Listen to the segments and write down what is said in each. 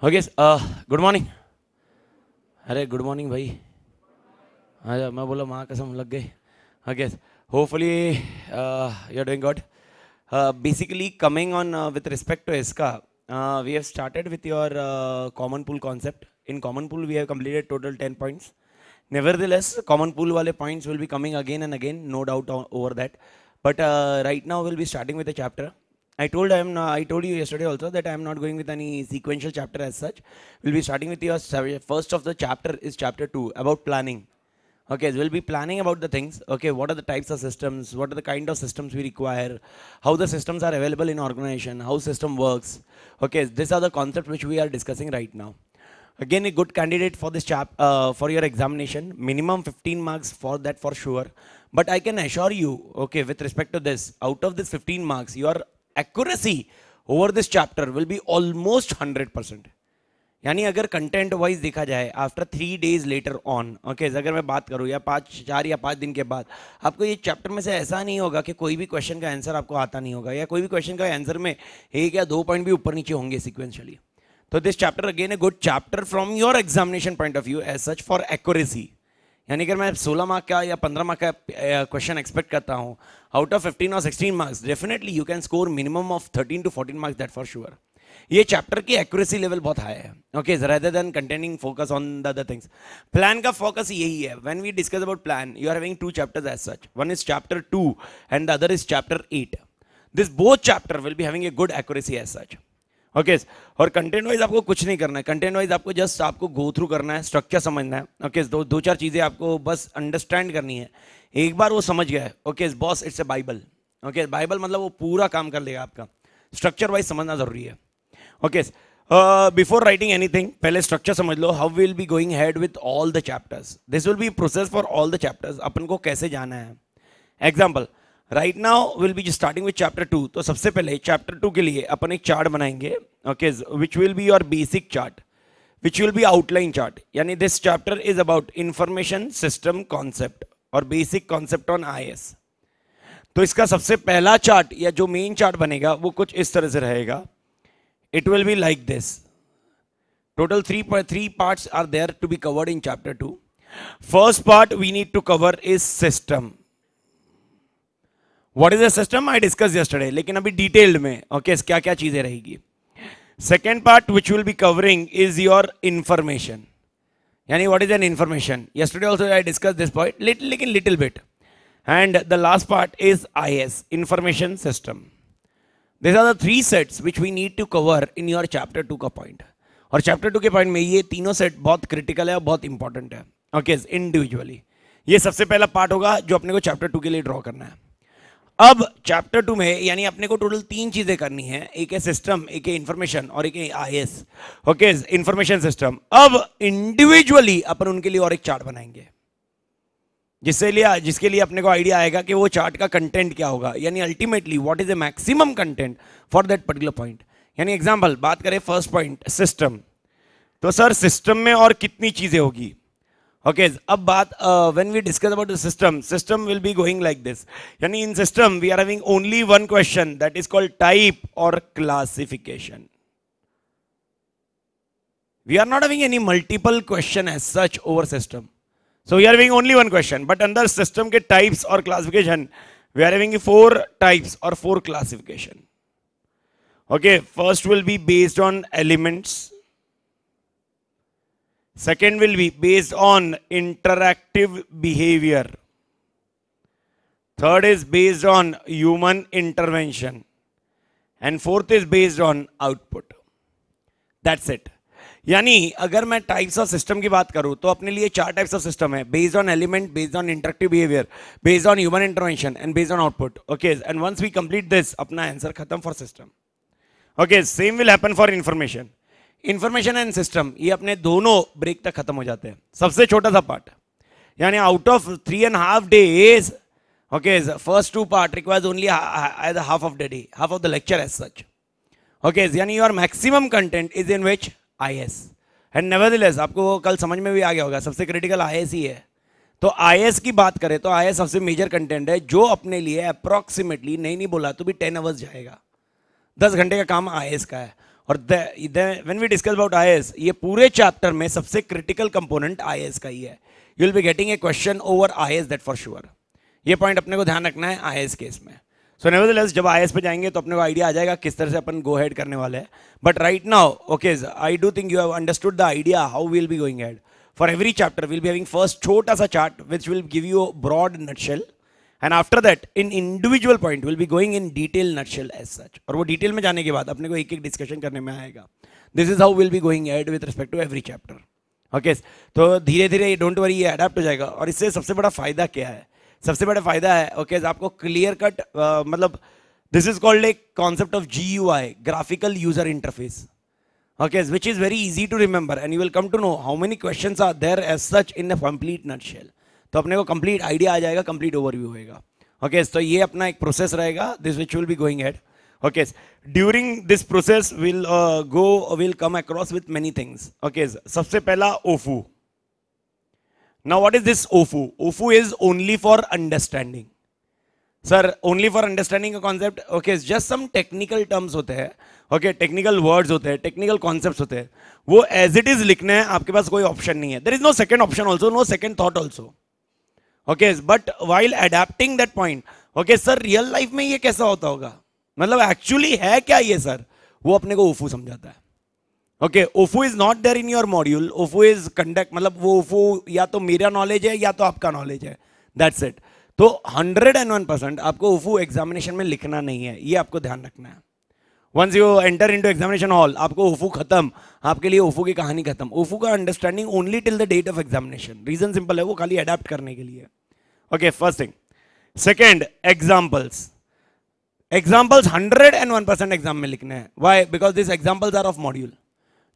Okay good morning. अरे good morning भाई। हाँ मैं बोला माँ कसम लग गई। Okay hopefully you are doing good. Basically coming on with respect to इसका we have started with your common pool concept. In common pool we have completed total 10 points. Nevertheless common pool wale points will be coming again and again, no doubt over that. But right now we'll be starting with a chapter. I told you yesterday also that I am not going with any sequential chapter as such. We'll be starting with your first of the chapter is chapter 2 about planning. Okay, so we'll be planning about the things. Okay, what are the types of systems? What are the kind of systems we require? How the systems are available in organization? How system works? Okay, these are the concepts which we are discussing right now. Again, a good candidate for this for your examination. Minimum 15 marks for that for sure. But I can assure you, okay, with respect to this, out of this 15 marks, your accuracy over this chapter will be almost 100%. यानी अगर content wise देखा जाए after 3 days later on, okay, अगर मैं बात करूँ या 4 या 5 दिन के बाद, आपको ये चैप्टर में से ऐसा नहीं होगा कि कोई भी क्वेश्चन का आंसर आपको आता नहीं होगा या कोई भी क्वेश्चन का आंसर में 1 या 2 पॉइंट भी ऊपर नीचे होंगे सिक्वेंशियली. तो this chapter again a good chapter from your examination point of view as such for accuracy. यानी कि मैं 16 मार्क का या 15 मार्क का क्वेश्चन एक्सपेक्ट करता हूँ, आउट ऑफ 15 और 16 marks definitely you can score minimum of 13 to 14 marks, that for sure. ये चैप्टर की एक्यूरेसी लेवल बहुत हाई है. Okay, rather than containing focus on the other things. Plan का focus यही है. When we discuss about plan, you are having 2 chapters as such. One is chapter 2 and the other is chapter 8. This both chapter will be having a good accuracy as such. Okay, और content wise आपको कुछ नहीं करना है. Content wise आपको just आपको go through करना है, स्ट्रक्चर समझना है. ओके, दो चार चीजें आपको बस अंडरस्टैंड करनी है. एक बार वो समझ गया है, okay boss, it's a Bible. Okay, Bible मतलब वो पूरा काम कर लेगा आपका. स्ट्रक्चर वाइज समझना जरूरी है. Okay, before writing anything, पहले structure समझ लो. How we'll be going ahead with all the chapters. This will be process for all the chapters. अपन को कैसे जाना है. Example, right now we'll be just starting with chapter 2. तो सबसे पहले chapter 2 के लिए अपन एक चार्ट बनाएंगे. Okay, which will be your basic chart, which will be outline chart. यानी this chapter is about information system concept और basic concept on IS. तो इसका सबसे पहला चार्ट या जो मेन चार्ट बनेगा वो कुछ इस तरह से रहेगा. It will be like this. Total three parts are there to be covered in chapter 2. First part we need to cover is system. What is a system? I discussed yesterday. लेकिन अभी detailed में, okay, क्या क्या चीजें रहेगी. Second part which will be covering is your information. यानी what is an information? Yesterday also I discussed this point, little bit. And the last part is IS, information system. These are the 3 sets which we need to cover in your chapter 2 का point. और chapter 2 के point में ये तीनों set बहुत critical है और बहुत important है. Okay, individually. ये सबसे पहला part होगा जो अपने को chapter 2 के लिए draw करना है. अब chapter 2 में यानी अपने को total 3 चीजें करनी है. एक है system, एक है information और एक है IS. Okay, information system. अब individually अपन उनके लिए और एक chart बनाएंगे जिसके लिए अपने को आइडिया आएगा कि वो चार्ट का कंटेंट क्या होगा. यानी ultimately what is the maximum content for that particular point. यानी एग्जांपल बात करें फर्स्ट पॉइंट सिस्टम, तो सर सिस्टम में और कितनी चीजें होगी. ओके, अब बात when we discuss about the system will be going like this. यानी in system we are having only one question that is called type और classification. We are not having any multiple question as such over system. So we are having only one question, but under system के types or classification, we are having 4 types or 4 classification. Okay, first will be based on elements. Second will be based on interactive behavior. Third is based on human intervention. And fourth is based on output. That's it. यानी अगर मैं types of system की बात करूं तो अपने लिए 4 types of system है. Based on element, based on interactive behaviour, based on human intervention and based on output. Okay, and once we complete this अपना आंसर खत्म for system. Okay, same will happen for information. Information and system ये अपने दोनों break तक खत्म हो जाते हैं. सबसे छोटा सा पार्ट यानी out of 3.5 days, okay, first 2 part requires only half of the day, half of the lecture as such. Okay, यानी your maximum content is in which IS. And nevertheless आपको कल समझ में भी आ गया होगा सबसे क्रिटिकल IS ही है. तो IS की बात करें तो IS सबसे मेजर कंटेंट है जो अपने लिए अप्रोक्सीमेटली नहीं बोला तो भी 10 hours जाएगा. 10 घंटे का काम IS का है. और when we discuss about IAS, ये पूरे चैप्टर में सबसे क्रिटिकल कंपोनेंट आईएएस का ही है. You will be getting a question over IAS, that for sure. ये पॉइंट अपने को ध्यान रखना है आईएएस केस में. सो नेवरदलेस जब आईएएस पे जाएंगे तो अपने को आइडिया आ जाएगा किस तरह से अपन गो हेड करने वाले हैं. But right now okay, I do think you have understood the idea how we will be going head. For every chapter, we'll be having first छोटा सा chart which will give you a broad nutshell, and after that in individual point we'll be going in detail nutshell as such. और वो detail में जाने के बाद अपने को एक एक discussion करने में आएगा. This is how we'll be going ahead with respect to every chapter. Okay, तो धीरे धीरे don't worry, ये adapt हो जाएगा. और इससे सबसे बड़ा फायदा क्या है? सबसे बड़ा फायदा है okay, आपको clear cut मतलब this is called a concept of GUI, graphical user interface. Okay, which is very easy to remember, and you will come to know how many questions are there as such in a complete nutshell. तो अपने को complete idea आ जाएगा, complete overview होएगा. Okay, तो ये अपना एक process रहेगा, this which will be going ahead. Okay, during this process we'll come across with many things. Okay, सबसे पहला OFU. Now what is this OFU? OFU is only for understanding. Sir only for understanding का concept. Okay, just some technical terms होते हैं, okay, technical words होते हैं, technical concepts होते हैं, वो एज इट इज लिखने हैं. आपके पास कोई ऑप्शन नहीं है. There is no second option also, no second thought also. Okay, but while adapting that point, okay sir real life में ये कैसा होता होगा, मतलब एक्चुअली है क्या ये सर, वो अपने को ओफू समझाता है. ओके, ओफू is not there in your module. ओफू इज कंडक्ट, मतलब वो ओफू या तो मेरा नॉलेज है या तो आपका नॉलेज है, दैट्स इट. तो 101% आपको ओफू एग्जामिनेशन में लिखना नहीं है, ये आपको ध्यान रखना है. Once you enter into examination hall, आपको ओफू खत्म, आपके लिए ओफू की कहानी खत्म. ओफू का understanding only till the date of examination. Reason simple है, वो खाली अडेप्ट करने के लिए. Okay, first thing. Second, examples. Examples 101% exam में लिखने हैं. Why? Because this examples are of module.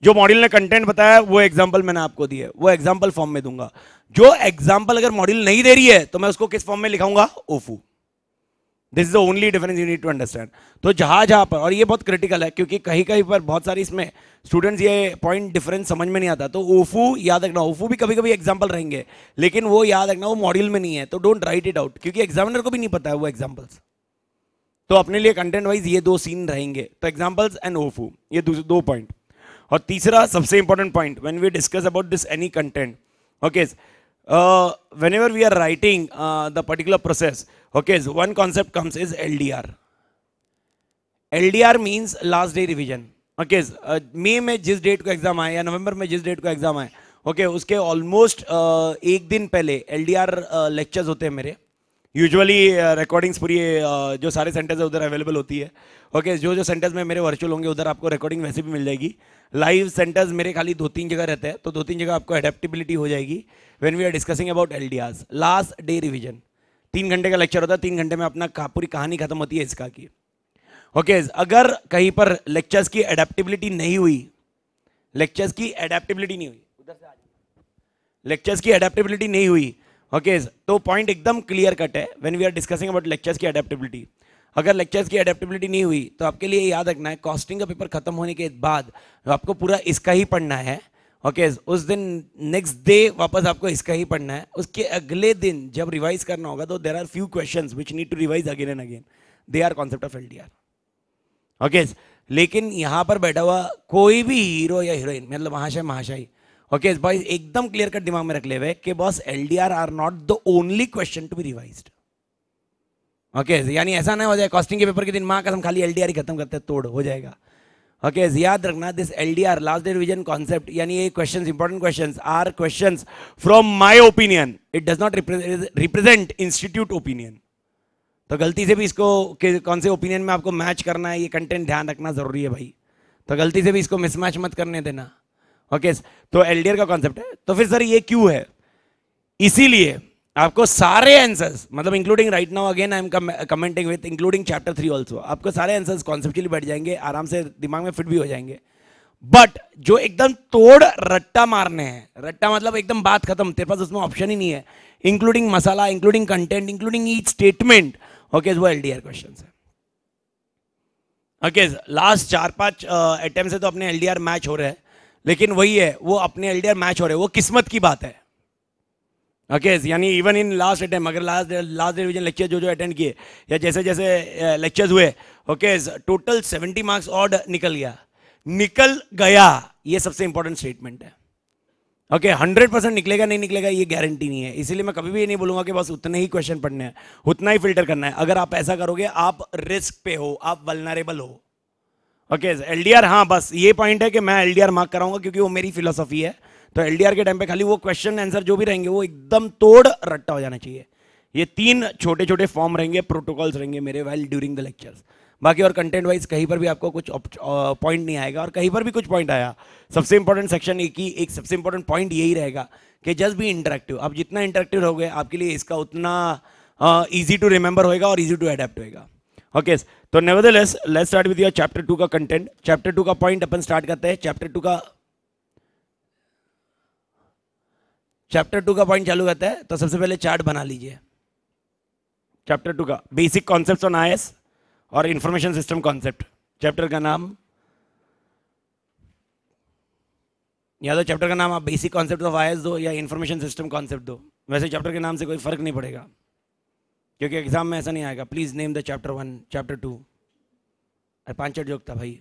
जो मॉड्यूल ने कंटेंट बताया वो एग्जाम्पल मैंने आपको दिए, वो एग्जाम्पल फॉर्म में दूंगा. जो एग्जाम्पल अगर मॉड्यूल नहीं दे रही है तो मैं उसको किस फॉर्म में लिखाऊंगा? ओफू. This is the only difference you need to understand. तो जहां पर, और ये बहुत क्रिटिकल है क्योंकि कहीं कहीं पर बहुत सारी इसमें स्टूडेंट्स ये पॉइंट डिफरेंस समझ में नहीं आता. तो ओफू याद रखना, ओफू भी कभी कभी एग्जाम्पल रहेंगे, लेकिन वो याद रखना वो मॉड्यूल में नहीं है. तो डोंट राइट इट आउट, क्योंकि एग्जामिनर को भी नहीं पता है वो एग्जाम्पल्स. तो अपने लिए कंटेंट वाइज ये दो सीन रहेंगे. तो एग्जाम्पल्स एंड ओफू, ये दो पॉइंट. और तीसरा सबसे important point when we discuss about this any content, okay, whenever we are writing the particular process, okay, so one concept comes is LDR. LDR means last day revision. Okay, मई में जिस date को exam आए या नवंबर में जिस date को exam आए, okay, उसके ऑलमोस्ट एक दिन पहले LDR लेक्चर्स होते हैं मेरे. यूजुअली रिकॉर्डिंग्स पूरी जो सारे सेंटर्स है उधर अवेलेबल होती है. ओके, जो सेंटर्स में मेरे वर्चुअल होंगे उधर आपको रिकॉर्डिंग वैसे भी मिल जाएगी. लाइव सेंटर्स मेरे खाली 2-3 जगह रहते हैं, तो 2-3 जगह आपको एडेप्टेबिलिटी हो जाएगी when we are discussing about LDRs. Last day revision 3 घंटे का लेक्चर होता है, 3 घंटे में अपना पूरी कहानी खत्म होती है इसका की. ओके, अगर कहीं पर लेक्चर्स की एडेप्टेबिलिटी नहीं हुई, लेक्चर्स की एडेप्टेबिलिटी नहीं हुई, उधर से आ जाइए, लेक्चर्स की एडेप्टेबिलिटी नहीं हुई, ओके, तो पॉइंट एकदम क्लियर कट है when we are discussing about lectures की एडेप्टेबिलिटी. अगर लेक्चर्स की एडेप्टेबिलिटी नहीं हुई तो आपके लिए याद रखना है, कॉस्टिंग का पेपर खत्म होने के बाद आपको पूरा इसका ही पढ़ना है. ओके, उस दिन नेक्स्ट डे वापस आपको इसका ही पढ़ना है. उसके अगले दिन जब रिवाइज करना होगा तो there are few questions which need to revise again and again. They are concept of LDR. Okay, लेकिन यहां पर बैठा हुआ कोई भी हीरो या हीरोइन, मतलब महाशय महाशय, ओके भाई, एकदम क्लियर कट दिमाग में रख ले हुए कि boss LDR are not the only question to be revised. Okay, यानी ऐसा ना हो जाए कॉस्टिंग के पेपर के दिन मां कसम खाली LDR ही खत्म करते तोड़ हो जाएगा. ओके, याद रखना this LDR last day revision concept, यानी ये questions, important questions are questions from my opinion. It does not represent institute opinion. तो गलती से भी इसको कौन से ओपिनियन में आपको मैच करना है, ये कंटेंट ध्यान रखना जरूरी है भाई. तो गलती से भी इसको मिसमैच मत करने देना. ओके, तो LDR का कॉन्सेप्ट है. तो फिर सर ये क्यों है? इसीलिए आपको सारे आंसर्स, मतलब including right now again I am commenting with including chapter 3 also, आपको सारे आंसर्स कॉन्सेप्चुअली बैठ जाएंगे, आराम से दिमाग में फिट भी हो जाएंगे. बट जो एकदम तोड़ रट्टा मारने हैं, रट्टा मतलब एकदम बात खत्म, तेरे पास उसमें ऑप्शन ही नहीं है, including masala, including content, including each statement, okay, वो LDR क्वेश्चन है. ओके, लास्ट 4-5 अटेम्प्ट से तो अपने LDR मैच हो रहे हैं, लेकिन वही है, वो अपने LDR मैच हो रहे हैं, वो किस्मत की बात है. ओके, यानी इवन इन लास्ट अटेम्प्ट, अगर लास्ट रिवीजन लेक्चर जो अटेंड किए या जैसे जैसे लेक्चर्स हुए, ओके, टोटल 70 मार्क्स ऑड निकल गया. निकल गया, ये सबसे इंपॉर्टेंट स्टेटमेंट है। ओके 100% निकलेगा नहीं निकलेगा ये गारंटी नहीं है, इसीलिए मैं कभी भी ये नहीं बोलूंगा कि बस उतने ही क्वेश्चन पढ़ने हैं, उतना ही फिल्टर करना है। अगर आप ऐसा करोगे आप रिस्क पे हो, आप वल्नरेबल हो। ओके एलडीआर, हाँ बस ये पॉइंट है कि मैं एलडीआर मार्क कराऊंगा क्योंकि वो मेरी फिलोसफी है। तो एलडीआर के टाइम पे खाली वो क्वेश्चन आंसर जो भी रहेंगे वो एकदम तोड़ रट्टा हो जाना चाहिए। ये 3 छोटे छोटे फॉर्म रहेंगे, प्रोटोकॉल्स रहेंगे मेरे वाइल ड्यूरिंग द लेक्चर्स। बाकी और कंटेंट वाइज कहीं पर भी आपको कुछ पॉइंट नहीं आएगा, और कहीं पर भी कुछ पॉइंट आया, सबसे इंपॉर्टेंट सेक्शन एक सबसे इंपॉर्टेंट पॉइंट यही रहेगा कि जस्ट बी इंटरेक्टिव। आप जितना इंटरेक्टिव रहोगे आपके लिए इसका उतना ईजी टू रिमेंबर होएगा और ईजी टू अडेप्ट होएगा। ओके तो nevertheless let's start with your chapter 2 का कंटेंट। चैप्टर 2 का पॉइंट अपन स्टार्ट करते हैं। चैप्टर 2 का पॉइंट चालू करता है। तो सबसे पहले चार्ट बना लीजिए। चैप्टर 2 का बेसिक कॉन्सेप्ट्स ऑन आईएएस और इंफॉर्मेशन सिस्टम कॉन्सेप्ट। चैप्टर का नाम, या तो चैप्टर का नाम आप बेसिक कॉन्सेप्ट ऑफ आईएएस दो या इंफॉर्मेशन सिस्टम कॉन्सेप्ट दो। वैसे चैप्टर के नाम से कोई फर्क नहीं पड़ेगा क्योंकि एग्जाम में ऐसा नहीं आएगा। Please name the chapter 1, chapter 2। अरे 5 जोक था भाई।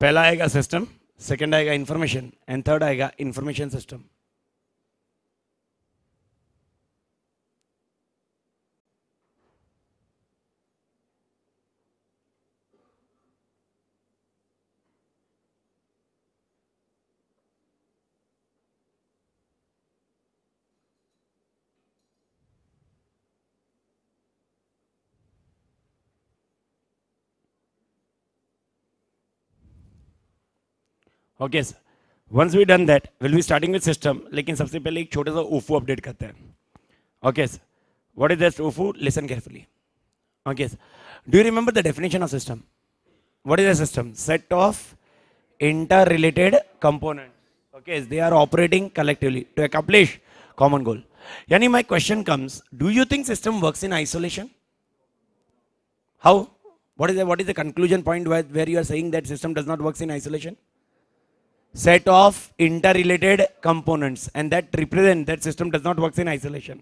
पहला आएगा सिस्टम, सेकंड आएगा इंफॉर्मेशन एंड थर्ड आएगा information system. Okay once we done that will be starting with system. लेकिन सबसे पहले एक छोटा सा ओफू अपडेट करते हैं। ओके व्हाट इज दैट ओफू? Listen carefully. Okay do you remember the definition of system? What is a system? Set of interrelated components. Okay, they are operating collectively to accomplish common goal. Yani my question comes, do you think system works in isolation? How? What is the conclusion point where you are saying that system does not works in isolation? Set of interrelated components, and that represent that system does not works in isolation.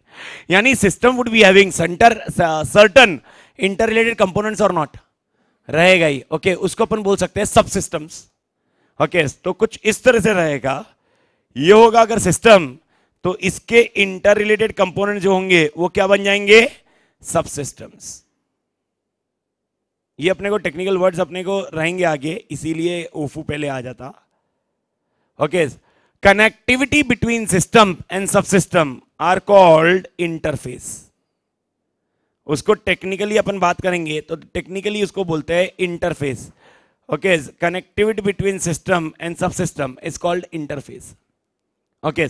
Yani system would be having certain interrelated components or not? रहेगा ही। Okay उसको अपन बोल सकते हैं सब systems. Okay तो कुछ इस तरह से रहेगा, ये होगा अगर सिस्टम, तो इसके इंटर रिलेटेड कंपोनेंट जो होंगे वो क्या बन जाएंगे? सब सिस्टम्स। ये अपने को टेक्निकल वर्ड्स अपने को रहेंगे आगे, इसीलिए ओफू पहले आ जाता। Okay connectivity between system and सब सिस्टम आर कॉल्ड इंटरफेस। उसको टेक्निकली अपन बात करेंगे तो टेक्निकली उसको बोलते हैं interface. Okay, connectivity between system and subsystem is called interface. Okay,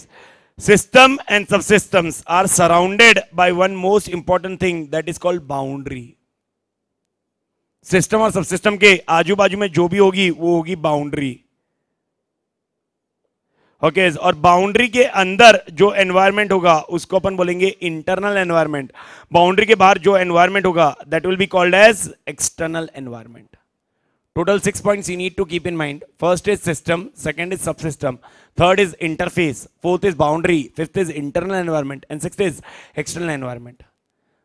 system and subsystems are surrounded by one most important thing that is called boundary. System और subsystem के आजू बाजू में जो भी होगी वो होगी बाउंड्री। ओके और बाउंड्री के अंदर जो एनवायरमेंट होगा उसको अपन बोलेंगे इंटरनल एनवायरमेंट। बाउंड्री के बाहर जो एनवायरमेंट होगा that will be called as external environment. Total 6 points you need to keep in mind. First is system, second is subsystem, third is interface, fourth is boundary, fifth is internal environment and sixth is external environment.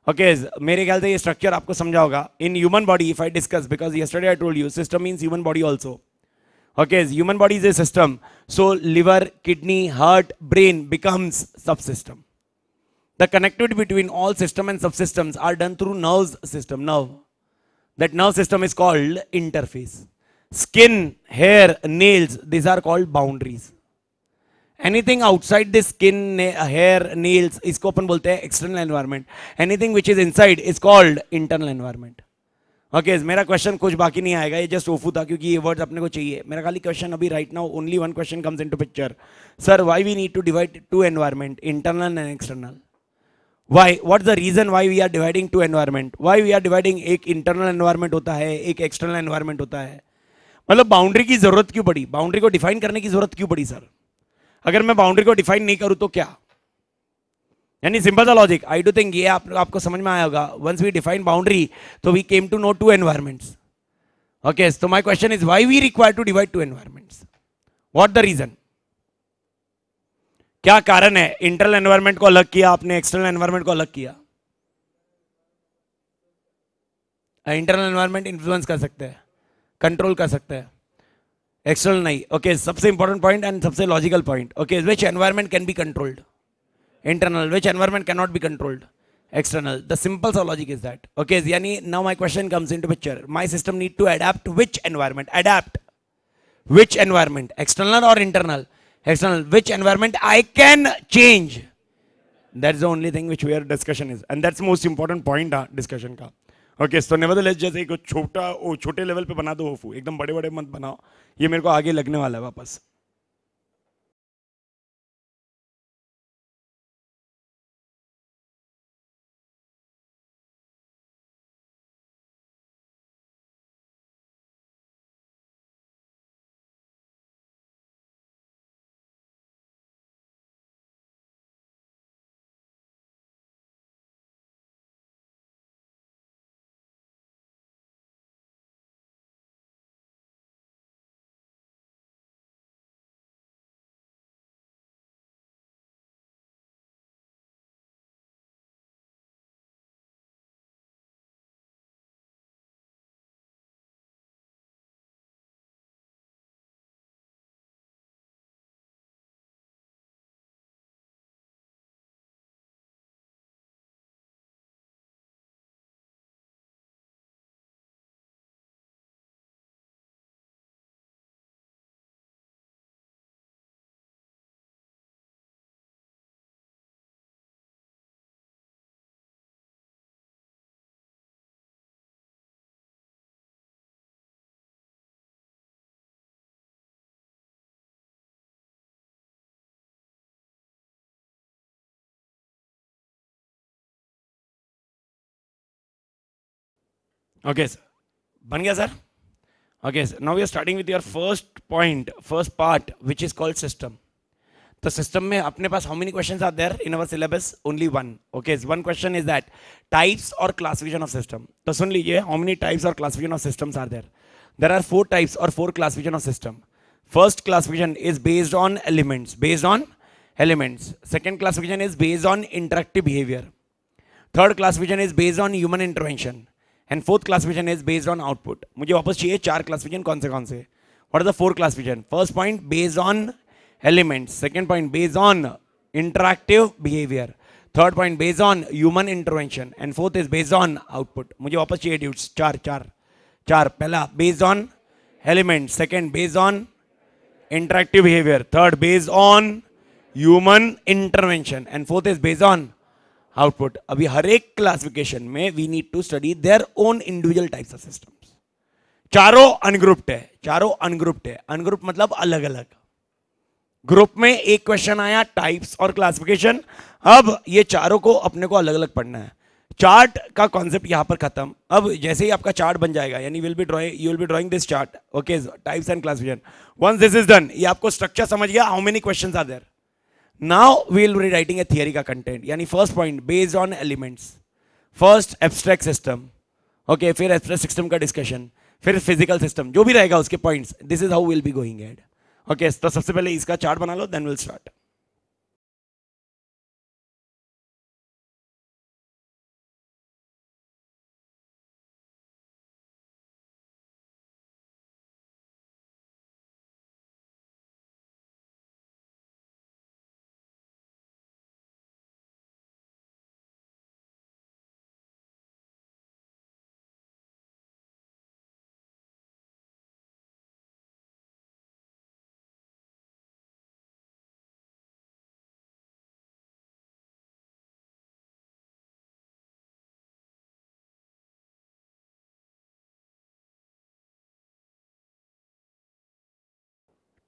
Okay, मेरे ख्याल से ये structure आपको समझा होगा। In human body, if I discuss, because yesterday I told you, system means human body also. Okay, human body is a system. So liver, kidney, heart, brain becomes subsystem. The connectivity between all system and subsystems are done through nerves system, nerve. That nerve system is called interface. Skin, hair, nails, these are called boundaries. Anything outside the skin, hair, nails, इसको अपन बोलते हैं external environment. Anything which is inside is called internal environment. Okay, मेरा question कुछ बाकी नहीं आएगा, ये just ओफू था क्योंकि ये वर्ड्स अपने को चाहिए। मेरा खाली क्वेश्चन अभी right now only one question comes into picture. Sir why we need to divide two environment, internal and external? Why? What's the reason why we are dividing two environment? Why we are dividing? एक internal environment होता है, एक external environment होता है। मतलब boundary की जरूरत क्यों पड़ी? बाउंड्री को डिफाइन करने की जरूरत क्यों पड़ी सर? अगर मैं बाउंड्री को डिफाइन नहीं करूं तो क्या? यानी सिंपल सा लॉजिक। आई डू थिंक ये आपको समझ में आया होगा। वंस वी डिफाइन बाउंड्री तो we came to know two environments. Okay तो my question is why we require to divide two environments? What the reason? क्या कारण है इंटरनल एनवायरनमेंट को अलग किया आपने, एक्सटर्नल एनवायरनमेंट को अलग किया? इंटरनल एनवायरनमेंट इन्फ्लुएंस कर सकते हैं, कंट्रोल कर सकते हैं, एक्सटर्नल नहीं. ओके, सबसे इंपॉर्टेंट पॉइंट एंड सबसे logical point. Okay, which environment can be controlled? Internal. Which environment cannot be controlled? External. The simple logic is that. Okay, yani now my question comes into picture. My system need to adapt to which environment? Adapt. Which environment? External or internal? External. Which environment I can change? That's the only thing which we are discussion is. And that's the most important point discussion का. Okay, so nevertheless जैसे एक छोटे level पे बना दो होफू, एकदम बड़े बड़े मत बनाओ, ये मेरे को आगे लगने वाला है वापस. Okay, sir. बन गया sir? Okay, so now we are starting with your first point, first part, which is called system. The system में अपने पास how many questions are there in our syllabus? Only one. Okay, so one question is that types or classification of system. तो सुन लीजिए, how many types or classification of systems are there? There are 4 types or 4 classification of system. First classification is based on elements. Based on elements. Second classification is based on interactive behavior. Third classification is based on human intervention. And fourth classification is based on output. मुझे वापस चाहिए 4 classification कौन से? What are the 4 classification? First point based on elements. Second point based on interactive behavior. Third point based on human intervention. And fourth is based on output. मुझे वापस चाहिए dudes 4. पहला based on elements. Second based on interactive behavior. Third based on human intervention. And fourth is based on output. अभी हर एक classification में we need to study their own individual types of systems. चारों ungrouped है. Ungroup मतलब अलग अलग. Group में एक क्वेश्चन आया टाइप्स और क्लासिफिकेशन. अब ये चारों को अपने को अलग अलग पढ़ना है. चार्ट का कॉन्सेप्ट यहां पर खत्म. अब जैसे ही आपका चार्ट बन जाएगा, यानी you will be drawing this chart. Okay, types and classification. Once this is done, ये आपको स्ट्रक्चर समझ गया. How many questions are there? Now we will be writing a theory का content. यानी first point based on elements, first abstract system, okay, फिर abstract system का discussion, फिर physical system, जो भी रहेगा उसके points. This is how we'll be going ahead. Okay, तो सबसे पहले इसका चार्ट बना लो, then we'll start.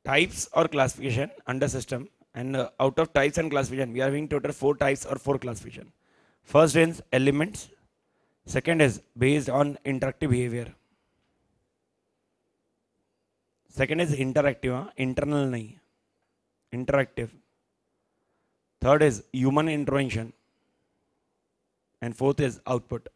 Types or classification under system, and out of types and classification we are having total 4 types or 4 classification. First is elements. Second is based on interactive behavior. Second is interactive, internal nahi, interactive. Third is human intervention. And fourth is output.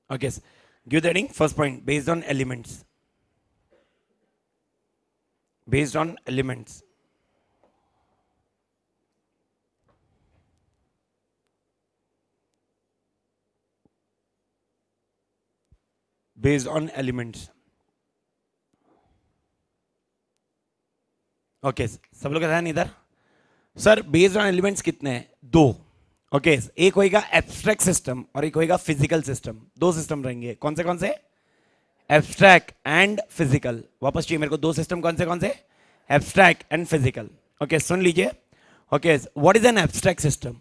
Okay, give the heading. First point, based on elements. Based on elements. Based on elements. Okay सब लोग ध्यान इधर. Sir based on elements कितने हैं? दो. Okay एक होएगा abstract system और एक होएगा फिजिकल सिस्टम. दो सिस्टम रहेंगे. कौन से? Abstract and physical. वापस चाहिए मेरे को दो सिस्टम. कौन से? Abstract and physical. ओके सुन लीजिए. Okay what is an abstract system?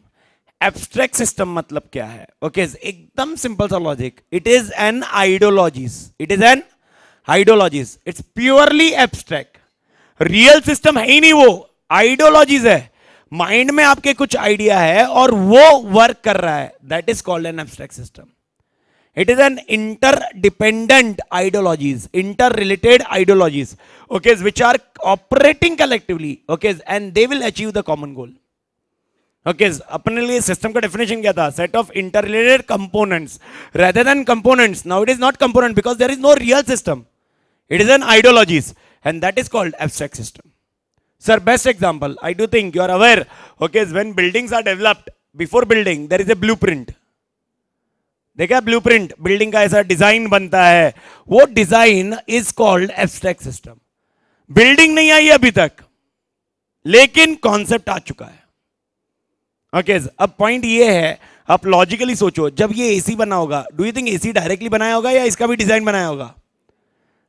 Abstract system मतलब क्या है? ओके एकदम सिंपल सा logic. It is an ideologies. It is an ideologies. It's purely abstract. Real system है ही नहीं, वो आइडियोलॉजीज है. माइंड में आपके कुछ आइडिया है और वो वर्क कर रहा है. That is called an abstract system. It is an interdependent ideologies, interrelated ideologies, okay, which are operating collectively, okay, and they will achieve the common goal. Okay, अपने लिए सिस्टम का डेफिनेशन क्या था? Set of interrelated components rather than components. Now it is not component because there is no real system. It is an ideologies and that is called abstract system. Sir, best example, I do think you are aware, okay, when buildings are developed, before building there is a blueprint. देखा blueprint, building का ऐसा design बनता है, वो design is called abstract system. Building नहीं आई अभी तक लेकिन कॉन्सेप्ट आ चुका है. ओके अब पॉइंट ये है, आप लॉजिकली सोचो, जब ये एसी बना होगा, do you think AC directly बनाया होगा या इसका भी डिजाइन बनाया होगा?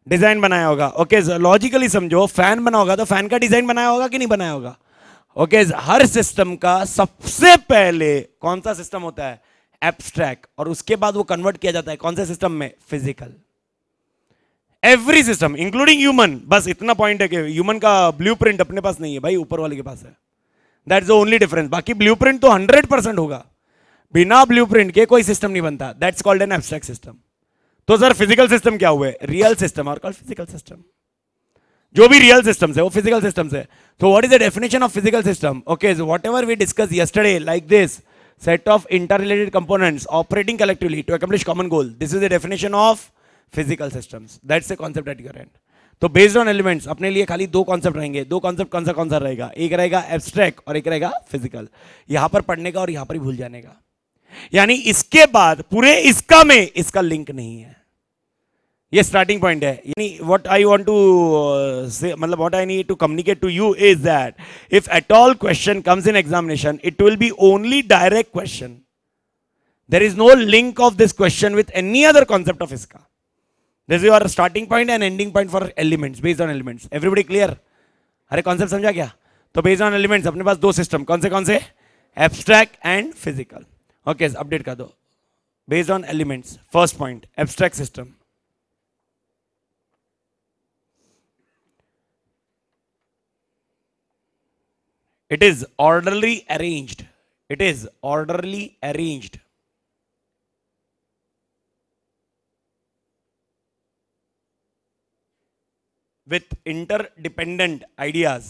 डिजाइन बनाया होगा. ओके लॉजिकली समझो, फैन बना होगा तो फैन का डिजाइन बनाया होगा कि नहीं बनाया होगा? ओके हर सिस्टम का सबसे पहले कौन सा सिस्टम होता है? एब्स्ट्रैक्ट. और उसके बाद वो कन्वर्ट किया जाता है कौन से सिस्टम में? Physical. Every system including human. बस इतना पॉइंट है कि ह्यूमन का ब्लूप्रिंट अपने पास नहीं है भाई, ऊपर वाले के पास है. That is the only difference. बाकी ब्लूप्रिंट तो 100% होगा. बिना ब्लूप्रिंट के कोई सिस्टम नहीं बनता. That's called an abstract system. तो सर फिजिकल सिस्टम क्या हुए? रियल सिस्टम और कॉल्ड फिजिकल सिस्टम. जो भी रियल सिस्टम्स है वो फिजिकल सिस्टम्स है. तो what is the definition of physical system? Okay whatever we discuss yesterday like this, set of interrelated components operating collectively to accomplish common goal. This is the definition of physical systems. That's the concept at your end. तो based on elements अपने लिए खाली दो concept रहेंगे. दो concept कौन सा रहेगा? एक रहेगा एब्स्ट्रैक्ट और एक रहेगा फिजिकल. यहां पर पढ़ने का और यहां पर ही भूल जाने का. यानी इसके बाद पूरे इसका में इसका लिंक नहीं है. ये स्टार्टिंग पॉइंट है. यानी what I want to say, मतलब what I need to communicate to you is that if at all question comes in examination, it will be only direct question. There is no link of this question with any other concept of इसका. This is your starting point and ending point for elements. Based on elements. Everybody clear? अरे concept समझा क्या? तो based on elements अपने पास दो system. कौन से? Abstract and physical. Okay update कर दो. Based on elements first point abstract system. It is orderly arranged. It is orderly arranged. With interdependent ideas.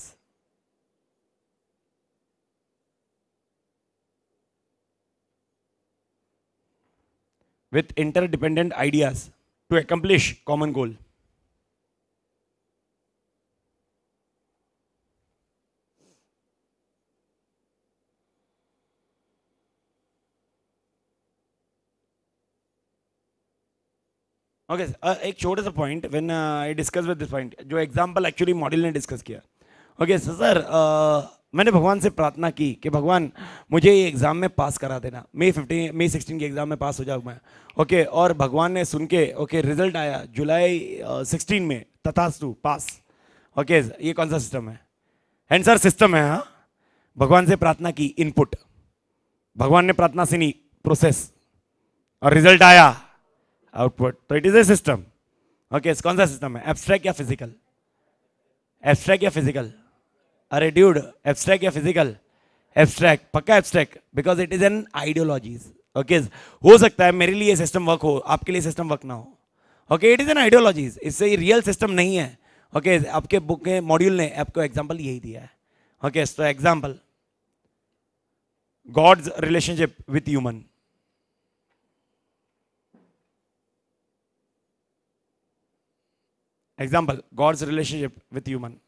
With interdependent ideas to accomplish common goal. Okay एक छोटा सा point when I discuss with this point, जो example actually module ने discuss किया. Okay sir मैंने भगवान से प्रार्थना की कि भगवान मुझे ये एग्ज़ाम में पास करा देना. मई 16 के एग्ज़ाम में पास हो जाऊँ मैं. ओके और भगवान ने सुन के ओके रिजल्ट आया जुलाई 16 में, तथास्तु पास. ओके ये कौन सा सिस्टम है? एंड सर सिस्टम है. हाँ भगवान से प्रार्थना की, इनपुट. भगवान ने प्रार्थना सुनी, प्रोसेस, और रिजल्ट आया, आउटपुट. तो it is a system. Okay कौन सा सिस्टम है? एब्स्ट्रैक्ट या फिजिकल? एब्स्ट्रैक्ट या फिजिकल? अरे ड्यूड एब्स्ट्रैक्ट या फिजिकल? एब्स्ट्रैक्ट. पक्का abstract because it is an ideologies. Okay हो सकता है मेरे लिए सिस्टम वर्क हो, आपके लिए सिस्टम वर्क ना हो. Okay it is an ideologies. इससे रियल सिस्टम नहीं है. ओके आपके बुक के मॉड्यूल ने आपको एग्जाम्पल यही दिया है. ओके तो example God's relationship with human. Example, God's relationship with human.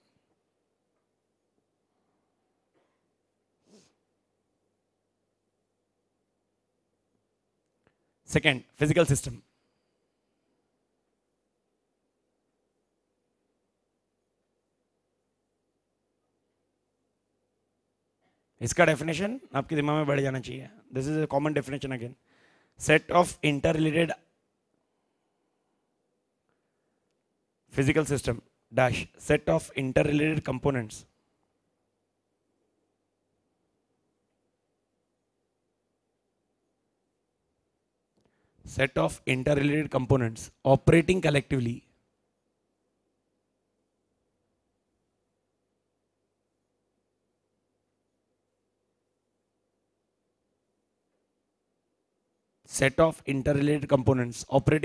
Second, physical system. इसका डेफिनेशन आपके दिमाग में बढ़ जाना चाहिए. This is a common definition again. Set of interrelated physical system dash set of interrelated components operating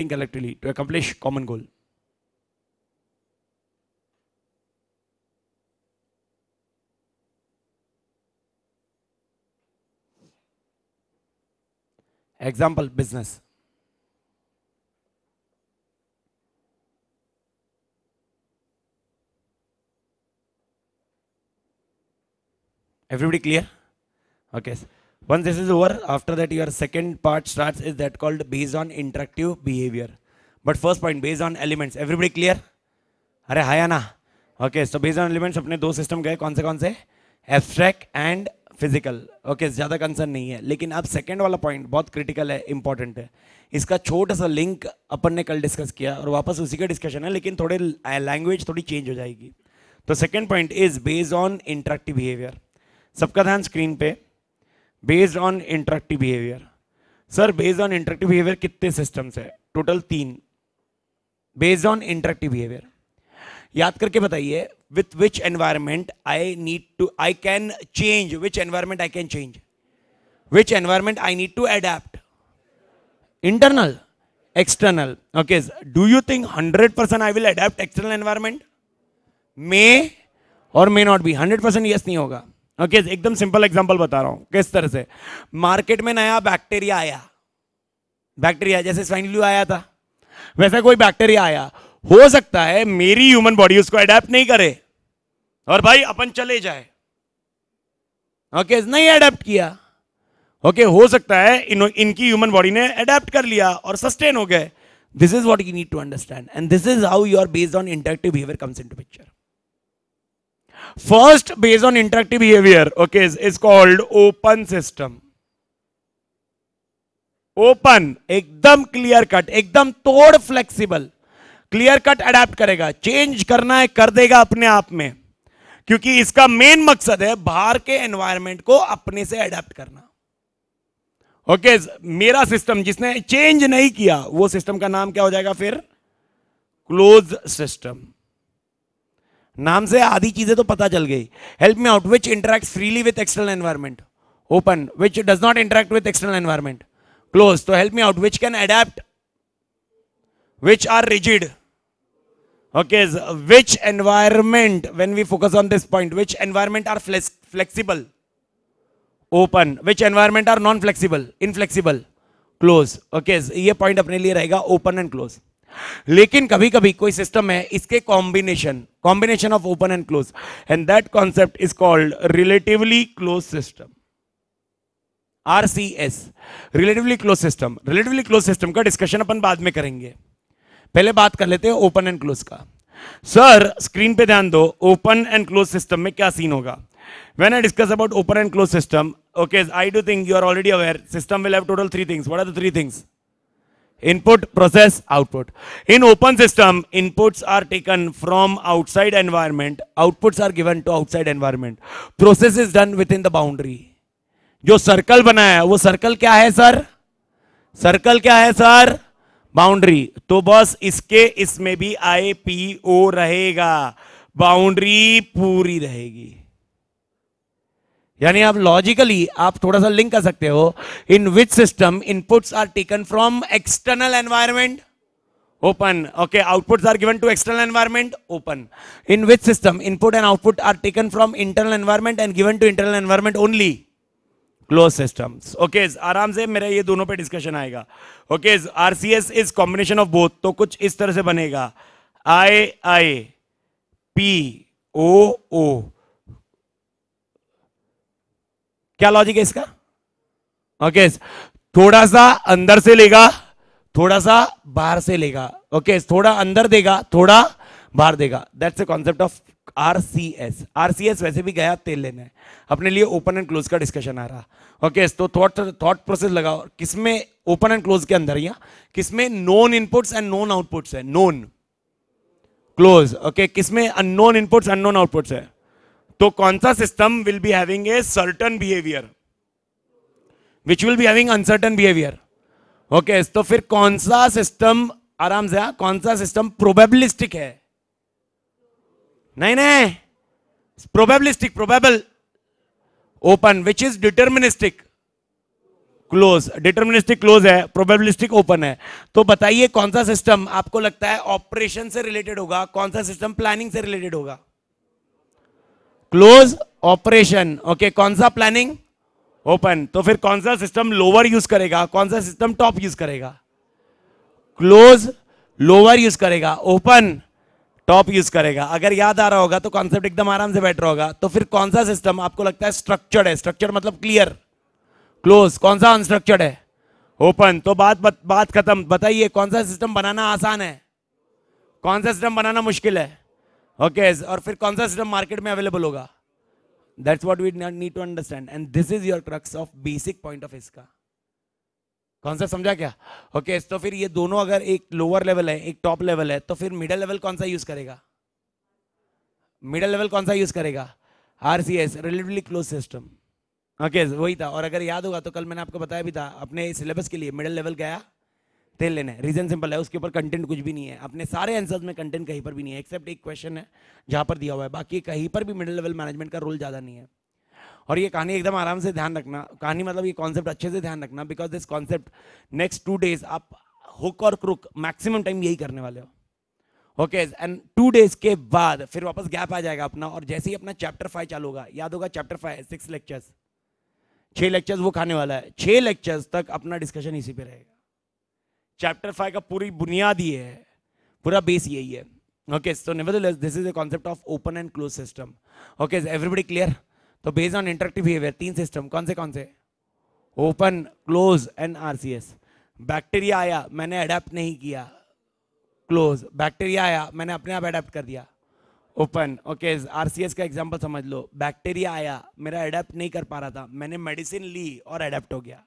collectively to accomplish common goal. Example, business. Everybody clear? Okay. Once this is over, after that your second part starts is that called based on interactive behavior. But first point based on elements. Everybody clear? अरे हाया ना? Okay. So based on elements अपने दो system गए कौन से? Abstract and physical. Okay, ज्यादा concern नहीं है. लेकिन अब सेकंड वाला पॉइंट बहुत क्रिटिकल है, इंपॉर्टेंट है. इसका छोटा सा लिंक अपन ने कल डिस्कस किया और वापस उसी का डिस्कशन है, लेकिन थोड़े लैंग्वेज थोड़ी चेंज हो जाएगी. तो second point is based on interactive behaviour. सबका ध्यान स्क्रीन पे. Based on interactive behaviour. Sir based on interactive behaviour कितने सिस्टम्स है? Total 3. Based on interactive behaviour याद करके बताइए. With which environment I can change? Which environment I can change? Which environment I need to adapt? Internal, external. Okay. Do you think 100% I will adapt external environment? May or may not be. 100% yes नहीं होगा. Okay. एकदम simple example बता रहा हूं किस तरह से. Market में नया बैक्टीरिया आया. बैक्टीरिया जैसे स्वाइन फ्लू आया था वैसा कोई बैक्टीरिया आया. हो सकता है मेरी ह्यूमन बॉडी उसको अडेप्ट नहीं करे और भाई अपन चले जाए. ओके, नहीं अडेप्ट किया. ओके, हो सकता है इनकी ह्यूमन बॉडी ने अडेप्ट कर लिया और सस्टेन हो गए. This is what you need to understand and this is how your based on interactive behaviour comes into picture. First based on interactive behaviour okay is called open system. Open, एकदम clear cut, एकदम तोड़ flexible. Clear cut adapt करेगा. Change करना है कर देगा अपने आप में, क्योंकि इसका मेन मकसद है बाहर के एनवायरनमेंट को अपने से अडेप्ट करना. ओके, मेरा सिस्टम जिसने चेंज नहीं किया वो सिस्टम का नाम क्या हो जाएगा फिर? Close system. नाम से आधी चीजें तो पता चल गई. Help me out. Which interact freely with external environment? Open. Which does not interact with external environment? Close. तो help me out. Which can adapt? Which are rigid? Okay, which environment, when we focus on this point, which environment are flexible? Open. Which environment are non-flexible? Inflexible? Close. Okay, ये point अपने लिए रहेगा open and close. लेकिन कभी कभी कोई system है इसके combination of open and close, and that concept is called relatively closed system. RCS, relatively closed system. Relatively closed system का डिस्कशन अपन बाद में करेंगे. पहले बात कर लेते हैं ओपन एंड क्लोज का. सर स्क्रीन पे ध्यान दो. ओपन एंड क्लोज सिस्टम में क्या सीन होगा? When I discuss about open and close system, okay, I do think you are already aware system will have total 3 things. What are the 3 things? Input, process, output. In open system, inputs are taken from outside environment, outputs are given to outside environment. Process is done within the boundary. जो circle बनाया है वो circle क्या है sir? Circle क्या है sir? Boundary. तो बस इसमें भी IPO रहेगा. बाउंड्री पूरी रहेगी. यानी आप लॉजिकली आप थोड़ा सा लिंक कर सकते हो. In which system inputs are taken from external environment? Open. Okay, outputs are given to external environment? Open. In which system input and output are taken from internal environment and given to internal environment only? Close systems. Okay, आराम से मेरा ये दोनों पे discussion आएगा. Okay, RCS is combination of both. तो कुछ इस तरह से बनेगा. IIPOO, क्या लॉजिक है इसका? ओके, थोड़ा सा अंदर से लेगा, थोड़ा सा बाहर से लेगा। ओके, थोड़ा अंदर देगा, थोड़ा बाहर देगा। That's the concept of RCS. RCS वैसे भी गया तेल लेने, अपने लिए ओपन एंड क्लोज का डिस्कशन आ रहा। ओके, तो थॉट प्रोसेस लगाओ, किसमें ओपन एंड क्लोज के अंदर, या किसमें known inputs and known outputs है? Known close. ओके, किसमें अननोन इनपुट्स अननोन आउटपुट्स है? तो कौन सा system will be having a certain behaviour, which will be having uncertain behaviour? Okay, तो फिर कौन सा सिस्टम, आराम से, कौन सा सिस्टम प्रोबेबिलिस्टिक है? नहीं नहीं, probabilistic, probable open, which is deterministic close. Deterministic close है, प्रोबेबिलिस्टिक ओपन है। तो बताइए कौन सा सिस्टम आपको लगता है ऑपरेशन से रिलेटेड होगा, कौन सा सिस्टम प्लानिंग से रिलेटेड होगा? Close operation. ओके, कौन सा प्लानिंग? ओपन। तो फिर कौन सा सिस्टम लोअर यूज करेगा, कौन सा सिस्टम टॉप यूज करेगा? क्लोज लोअर यूज करेगा, ओपन टॉप यूज करेगा। अगर याद आ रहा होगा तो कॉन्सेप्ट एकदम आराम से बैठ रहा होगा। तो फिर कौन सा सिस्टम आपको लगता है स्ट्रक्चर्ड है? स्ट्रक्चर्ड मतलब क्लियर, क्लोज। कौन सा अनस्ट्रक्चर्ड है? ओपन। तो बात खत्म। बताइए कौन सा सिस्टम बनाना आसान है, कौन सा सिस्टम बनाना मुश्किल है? ओके, और फिर कौन सा सिस्टम मार्केट में अवेलेबल होगा? That's what we need to understand, and this is your crux of basic point of इसका कॉन्सेप्ट। समझा क्या? ओके, तो फिर ये दोनों अगर एक लोअर लेवल है एक टॉप लेवल है, तो फिर मिडिल लेवल कौन सा यूज करेगा? मिडिल लेवल कौन सा यूज करेगा? RCS, relatively close system. Okay, वही था। और अगर याद होगा तो कल मैंने आपको बताया भी था, अपने सिलेबस के लिए मिडिल लेवल गया तेल लेने। रीजन सिंपल है, उसके ऊपर कंटेंट कुछ भी नहीं है। अपने सारे आंसर्स में कंटेंट कहीं पर भी नहीं है, एक्सेप्ट एक क्वेश्चन है जहां पर दिया हुआ है, बाकी कहीं पर भी मिडिल लेवल मैनेजमेंट का रोल ज्यादा नहीं है। और ये कहानी एकदम आराम से ध्यान रखना, कहानी मतलब ये कॉन्सेप्ट अच्छे से ध्यान रखना, because this concept next 2 days आप हुक और क्रुक मैक्सिमम टाइम यही करने वाले हो। ओके, एंड 2 days के बाद फिर वापस गैप आ जाएगा अपना, और जैसे ही अपना चैप्टर 5 चालू होगा, याद होगा चैप्टर 5 6 लेक्चर्स, 6 लेक्चर्स वो खाने वाला है। 6 लेक्चर्स तक अपना डिस्कशन इसी पे रहेगा। चैप्टर 5 का पूरी बुनियाद ये है, पूरा बेस यही है। Okay, so nevertheless this is the concept of open and close system. Okay, everybody clear? तो based on interactive behaviour 3 system, कौन से? Open, close and RCS. Bacteria आया, मैंने अडेप्ट नहीं किया, क्लोज। बैक्टीरिया आया, मैंने अपने आप अडेप्ट कर दिया, ओपन। ओके, आरसीएस का एग्जांपल समझ लो। बैक्टीरिया आया, मेरा अडेप्ट नहीं कर पा रहा था, मैंने मेडिसिन ली और अडेप्ट हो गया,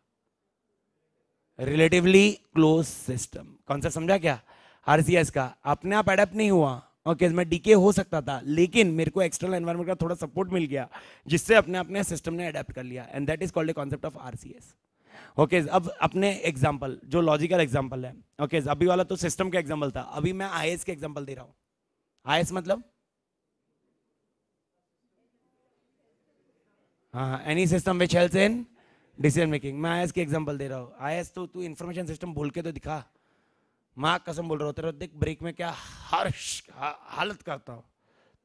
रिलेटिवली क्लोज सिस्टम। कॉन्सेप्ट समझा क्या? आरसीएस का अपने आप अडेप्ट नहीं हुआ। ओके, मैं डीके हो सकता था, लेकिन मेरे को एक्सटर्नल एनवायरनमेंट का थोड़ा सपोर्ट मिल गया, जिससे अपने सिस्टम ने अडेप्ट कर लिया, and that is called a concept of RCS. Okay, अब अपने एग्जांपल जो लॉजिकल एग्जांपल है। ओके, अभी वाला तो सिस्टम का एग्जांपल था, अभी मैं आईएस के एग्जांपल दे रहा हूं। आईएस मतलब हाँ, any system which helps in decision making. मैं आईएस के एग्जांपल दे रहा हूं। आईएस तो तू इंफॉर्मेशन सिस्टम बोल के तो दिखा। माँ कसम बोल रहा हूँ, तेरा देख ब्रेक में क्या हर्ष हालत करता हूँ,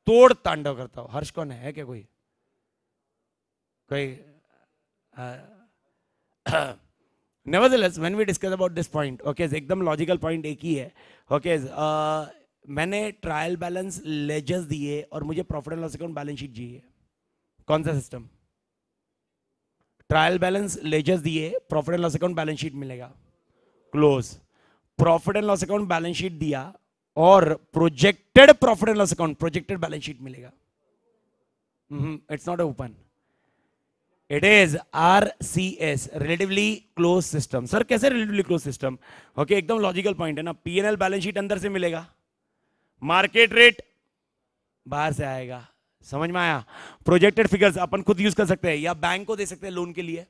तोड़ तांडव करता हूँ। हर्ष कौन है क्या? कोई nevertheless when we discuss about this point, okay, एकदम लॉजिकल पॉइंट एक ही है। ओके, मैंने ट्रायल बैलेंस लेजर्स दिए और मुझे profit and loss account balance sheet चाहिए। कौन सा सिस्टम? ट्रायल बैलेंस लेजर्स दिए, profit and loss account balance sheet मिलेगा, close. Profit and loss account balance sheet दिया और projected profit and loss account, projected balance sheet मिलेगा। It's not open, it is RCS, relatively close system. Sir कैसे relatively close system? Okay, एकदम logical point है ना। PNL balance sheet अंदर से मिलेगा, मार्केट रेट बाहर से आएगा। समझ में आया? प्रोजेक्टेड फिगर्स अपन खुद यूज कर सकते हैं या बैंक को दे सकते हैं लोन के लिए,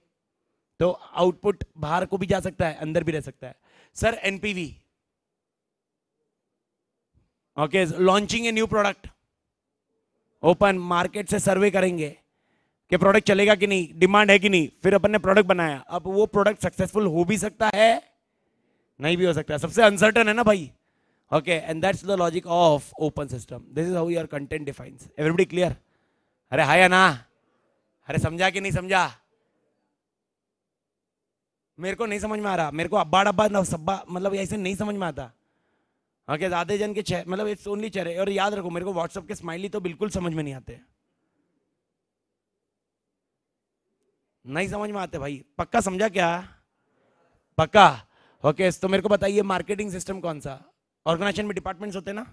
तो आउटपुट बाहर को भी जा सकता है, अंदर भी रह सकता है। Sir NPV, okay, launching a new product, open. Market से सर्वे करेंगे कि प्रोडक्ट चलेगा कि नहीं, डिमांड है कि नहीं, फिर अपन ने प्रोडक्ट बनाया। अब वो प्रोडक्ट सक्सेसफुल हो भी सकता है, नहीं भी हो सकता है, सबसे अनसर्टन है ना भाई। Okay, and that's the logic of open system. This is how your content defines. Everybody clear? अरे हाय ना? अरे समझा कि नहीं समझा? मेरे को नहीं समझ में आ रहा, मेरे को अब्बा डब्बा सब्बा मतलब ऐसे नहीं समझ में आता। ओके, आधे जन के चेहरे, मतलब इट्स ओनली चेहरे। और याद रखो, मेरे को व्हाट्सएप के स्माइली तो बिल्कुल समझ में नहीं आते, नहीं समझ में आते भाई, पक्का समझा क्या? पक्का? ओके, तो मेरे को बताइए मार्केटिंग सिस्टम कौन सा? ऑर्गेनाइजेशन में डिपार्टमेंट्स होते हैं ना,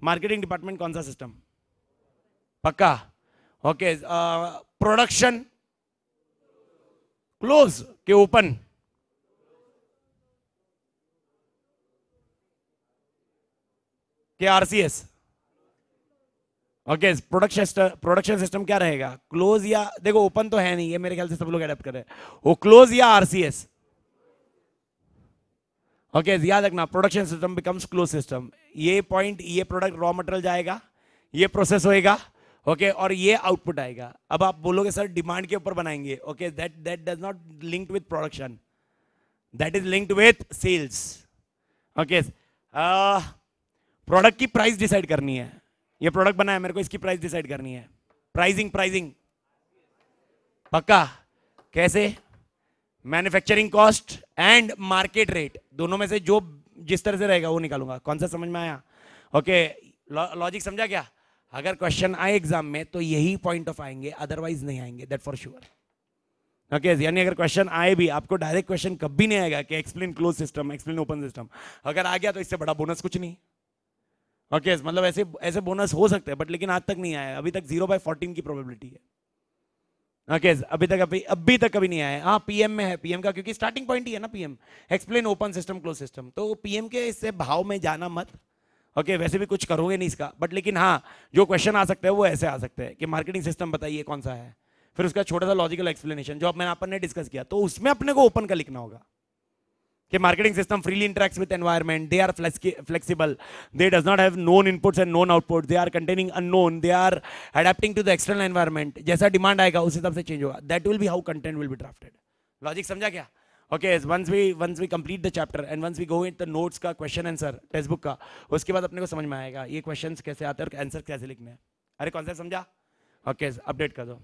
मार्केटिंग डिपार्टमेंट कौन सा सिस्टम? पक्का? ओके, प्रोडक्शन क्लोज के ओपन? के आरसीएस? ओके, प्रोडक्शन सिस्टम क्या रहेगा, क्लोज या, देखो ओपन तो है नहीं, ये मेरे ख्याल से सब लोग अडेप्ट कर रहे हैं, वो क्लोज या आरसीएस? ओके, याद रखना, production system becomes close system. ये पॉइंट, ये प्रोडक्ट रॉ मटेरियल जाएगा, ये प्रोसेस होएगा, ओके, और ये आउटपुट आएगा। अब आप बोलोगे सर डिमांड के ऊपर बनाएंगे, okay, that that does not linked with production, that is linked with sales. Okay, product की प्राइस डिसाइड करनी है, ये प्रोडक्ट बना है, मेरे को इसकी प्राइस डिसाइड करनी है, प्राइसिंग, प्राइसिंग। पक्का? कैसे? Manufacturing cost and market rate, दोनों में से जो जिस तरह से रहेगा वो निकालूंगा। कौन सा समझ में आया? ओके, लॉजिक समझा क्या? अगर क्वेश्चन आए एग्जाम में तो यही पॉइंट ऑफ आएंगे, अदरवाइज नहीं आएंगे, दैट फॉर श्योर। ओके, यानी अगर क्वेश्चन आए भी, आपको डायरेक्ट क्वेश्चन कभी नहीं आएगा कि explain close system, explain open system. अगर आ गया तो इससे बड़ा बोनस कुछ नहीं। ओके, मतलब ऐसे ऐसे बोनस हो सकते हैं, बट लेकिन आज तक नहीं आया, अभी तक 0/14 की प्रोबेबिलिटी है। ओके, अभी तक कभी नहीं आया। हाँ, पीएम में है, पीएम का क्योंकि स्टार्टिंग पॉइंट ही है ना PM, explain open system close system, तो पीएम के इससे भाव में जाना मत। ओके, वैसे भी कुछ करोगे नहीं इसका, बट लेकिन हाँ, जो क्वेश्चन आ सकते हैं वो ऐसे आ सकते हैं कि मार्केटिंग सिस्टम बताइए कौन सा है, फिर उसका छोटा सा लॉजिकल एक्सप्लेनेशन जो मैंने अपन ने डिस्कस किया, तो उसमें अपने को ओपन का लिखना होगा कि marketing system freely interacts with environment, they are flexible, they does not have known inputs and known outputs, they are containing unknown, they are adapting to the external environment, जैसा demand आएगा उस हिसाब से change होगा, that will be how content will be drafted। logic समझा क्या? okay, once we complete the chapter and once we go into the notes का question answer text book का, उसके बाद अपने को समझ में आएगा ये questions कैसे आते हैं और आंसर कैसे लिखने हैं। अरे कॉन्सेप्ट समझा? ओके, अपडेट कर दो।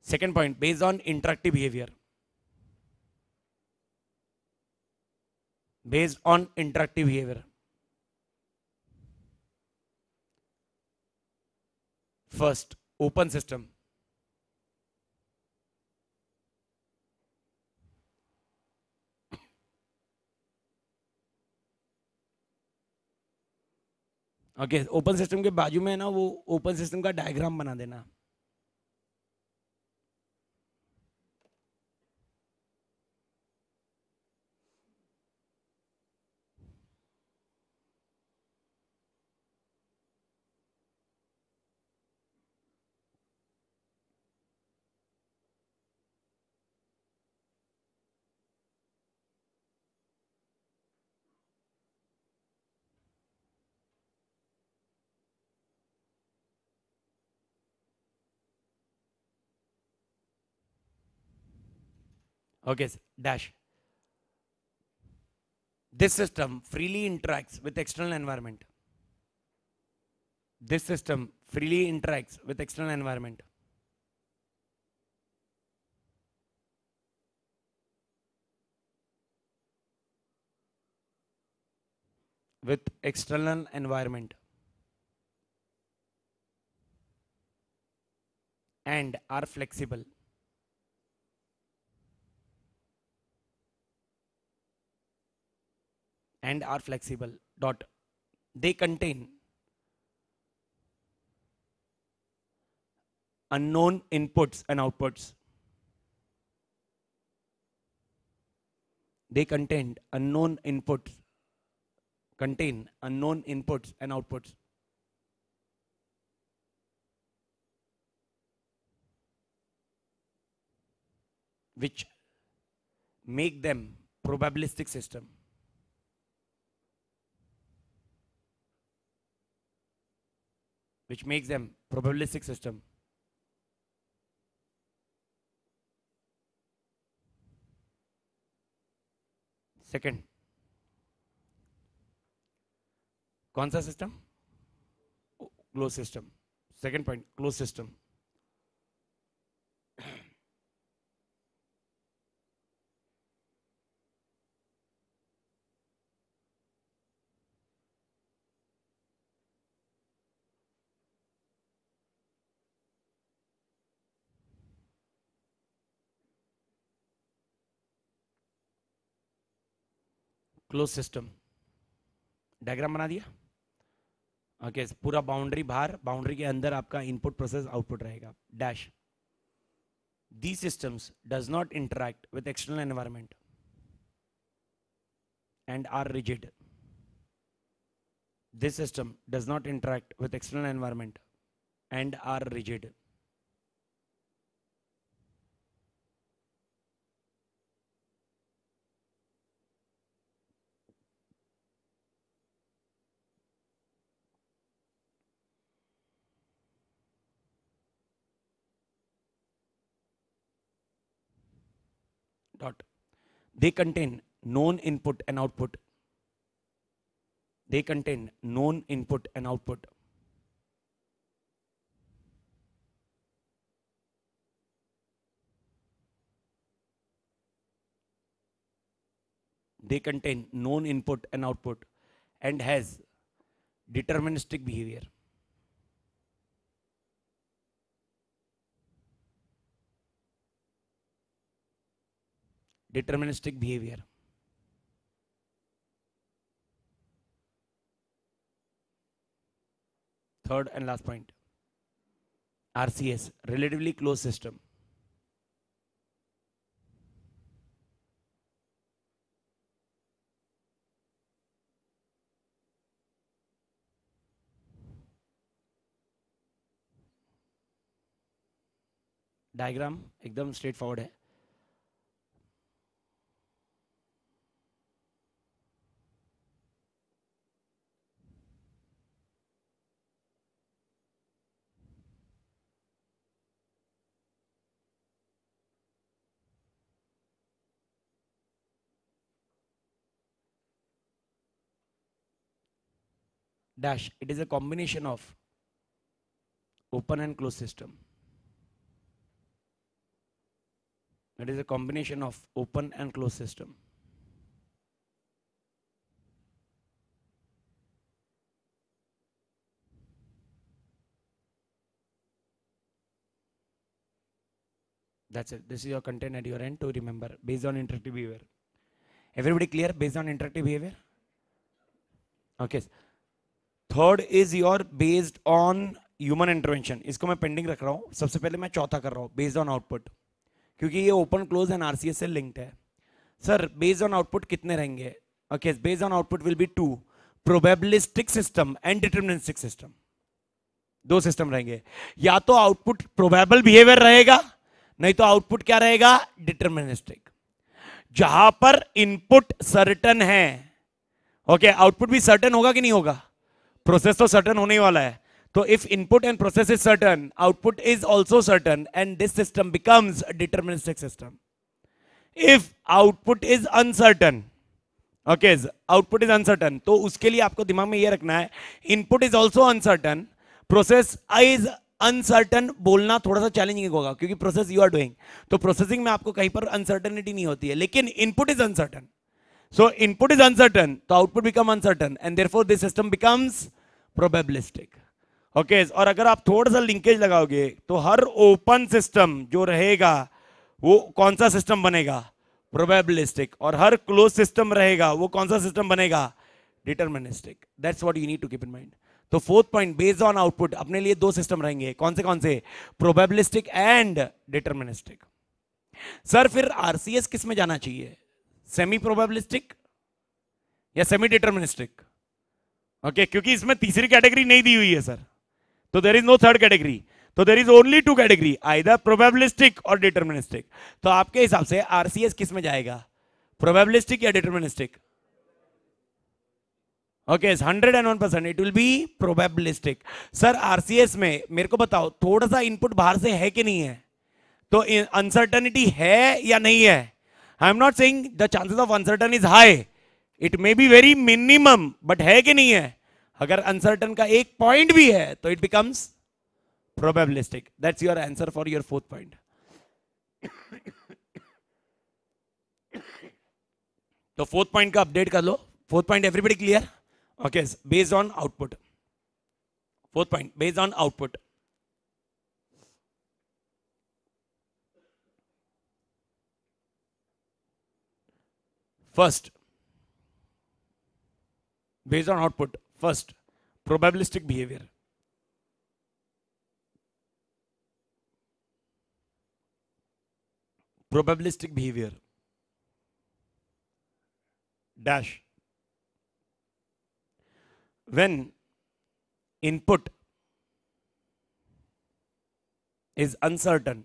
Second point, based on interactive behaviour, based on interactive behavior। first, open system। Okay, open system के बाजू में ना वो ओपन सिस्टम का डायग्राम बना देना। Okay, dash, this system freely interacts with external environment, this system freely interacts with external environment, with external environment and are flexible, and are flexible dot, they contain unknown inputs and outputs, they contain unknown inputs, contain unknown inputs and outputs, which make them probabilistic system, which makes them probabilistic system। Second, कौन सा system? Close system. Second point, close system. Close system, diagram बना दिया। Okay पूरा boundary बाहर, boundary के अंदर आपका input process output रहेगा। Dash these systems does not interact with external environment and are rigid. This system does not interact with external environment and are rigid. Dot. They contain known input and output. They contain known input and output. They contain known input and output and has deterministic behavior. Deterministic behavior. Third and last point. RCS, relatively closed system. Diagram एकदम straight forward है। Dash, it is a combination of open and closed system. It is a combination of open and closed system. That's it. This is your content at your end to remember based on interactive behavior. Everybody clear based on interactive behavior? Okay. Third is your based on human intervention. इसको मैं pending रख रहा हूँ। सबसे पहले मैं चौथा कर रहा हूँ based on output, क्योंकि ये ओपन क्लोज एंड आरसीएस से लिंक्ड है। सर बेस्ड ऑन आउटपुट कितने रहेंगे? Okay based on output will be 2, probabilistic system and deterministic system. दो सिस्टम रहेंगे, या तो आउटपुट प्रोबेबल बिहेवियर रहेगा, नहीं तो आउटपुट क्या रहेगा? डिटरमिनिस्टिक। जहां पर इनपुट सर्टन है, ओके आउटपुट भी सर्टन होगा कि नहीं होगा? प्रोसेस तो सर्टन होने वाला है। तो if input and process is certain, output is also certain and this system becomes a deterministic system. If output is uncertain, okay output is uncertain, तो उसके लिए आपको दिमाग में यह रखना है input is also uncertain, process is uncertain बोलना थोड़ा सा चैलेंजिंग होगा क्योंकि प्रोसेस यू आर डूइंग, तो प्रोसेसिंग में आपको कहीं पर अनसर्टनिटी नहीं होती है, लेकिन input is uncertain. So input is uncertain तो output become uncertain and therefore this system becomes probabilistic. Okay और अगर आप थोड़ा सा लिंकेज लगाओगे तो हर ओपन सिस्टम जो रहेगा वो कौन सा सिस्टम बनेगा? प्रोबेबिलिस्टिक। और हर क्लोज सिस्टम रहेगा वो कौन सा सिस्टम बनेगा? Deterministic. That's what you need to keep in mind. तो fourth point based on output, अपने लिए दो सिस्टम रहेंगे, कौन से? Probabilistic and deterministic. सर फिर आरसीएस किस में जाना चाहिए? सेमी प्रोबेबिलिस्टिक या सेमी डिटरमिनिस्टिक? ओके क्योंकि इसमें तीसरी कैटेगरी नहीं दी हुई है सर, तो there is no third category, तो there is only 2 category, either probabilistic और डिटरमिनिस्टिक। तो आपके हिसाब से आरसीएस किस में जाएगा? प्रोबेबिलिस्टिक या deterministic? Okay 101% it will B probabilistic. Sir RCS में मेरे को बताओ थोड़ा सा इनपुट बाहर से है कि नहीं है? तो अनसर्टनिटी है या नहीं है? I am not saying the chances of uncertain is high, it may be very minimum, but है कि नहीं है? अगर अनसर्टन का एक पॉइंट भी है तो it becomes probabilistic. That's your answer for your fourth point. तो फोर्थ पॉइंट का अपडेट कर लो। Fourth point everybody clear? Okay based on output, fourth point based on output. First based on output. First, probabilistic behavior. Probabilistic behavior dash when input is uncertain,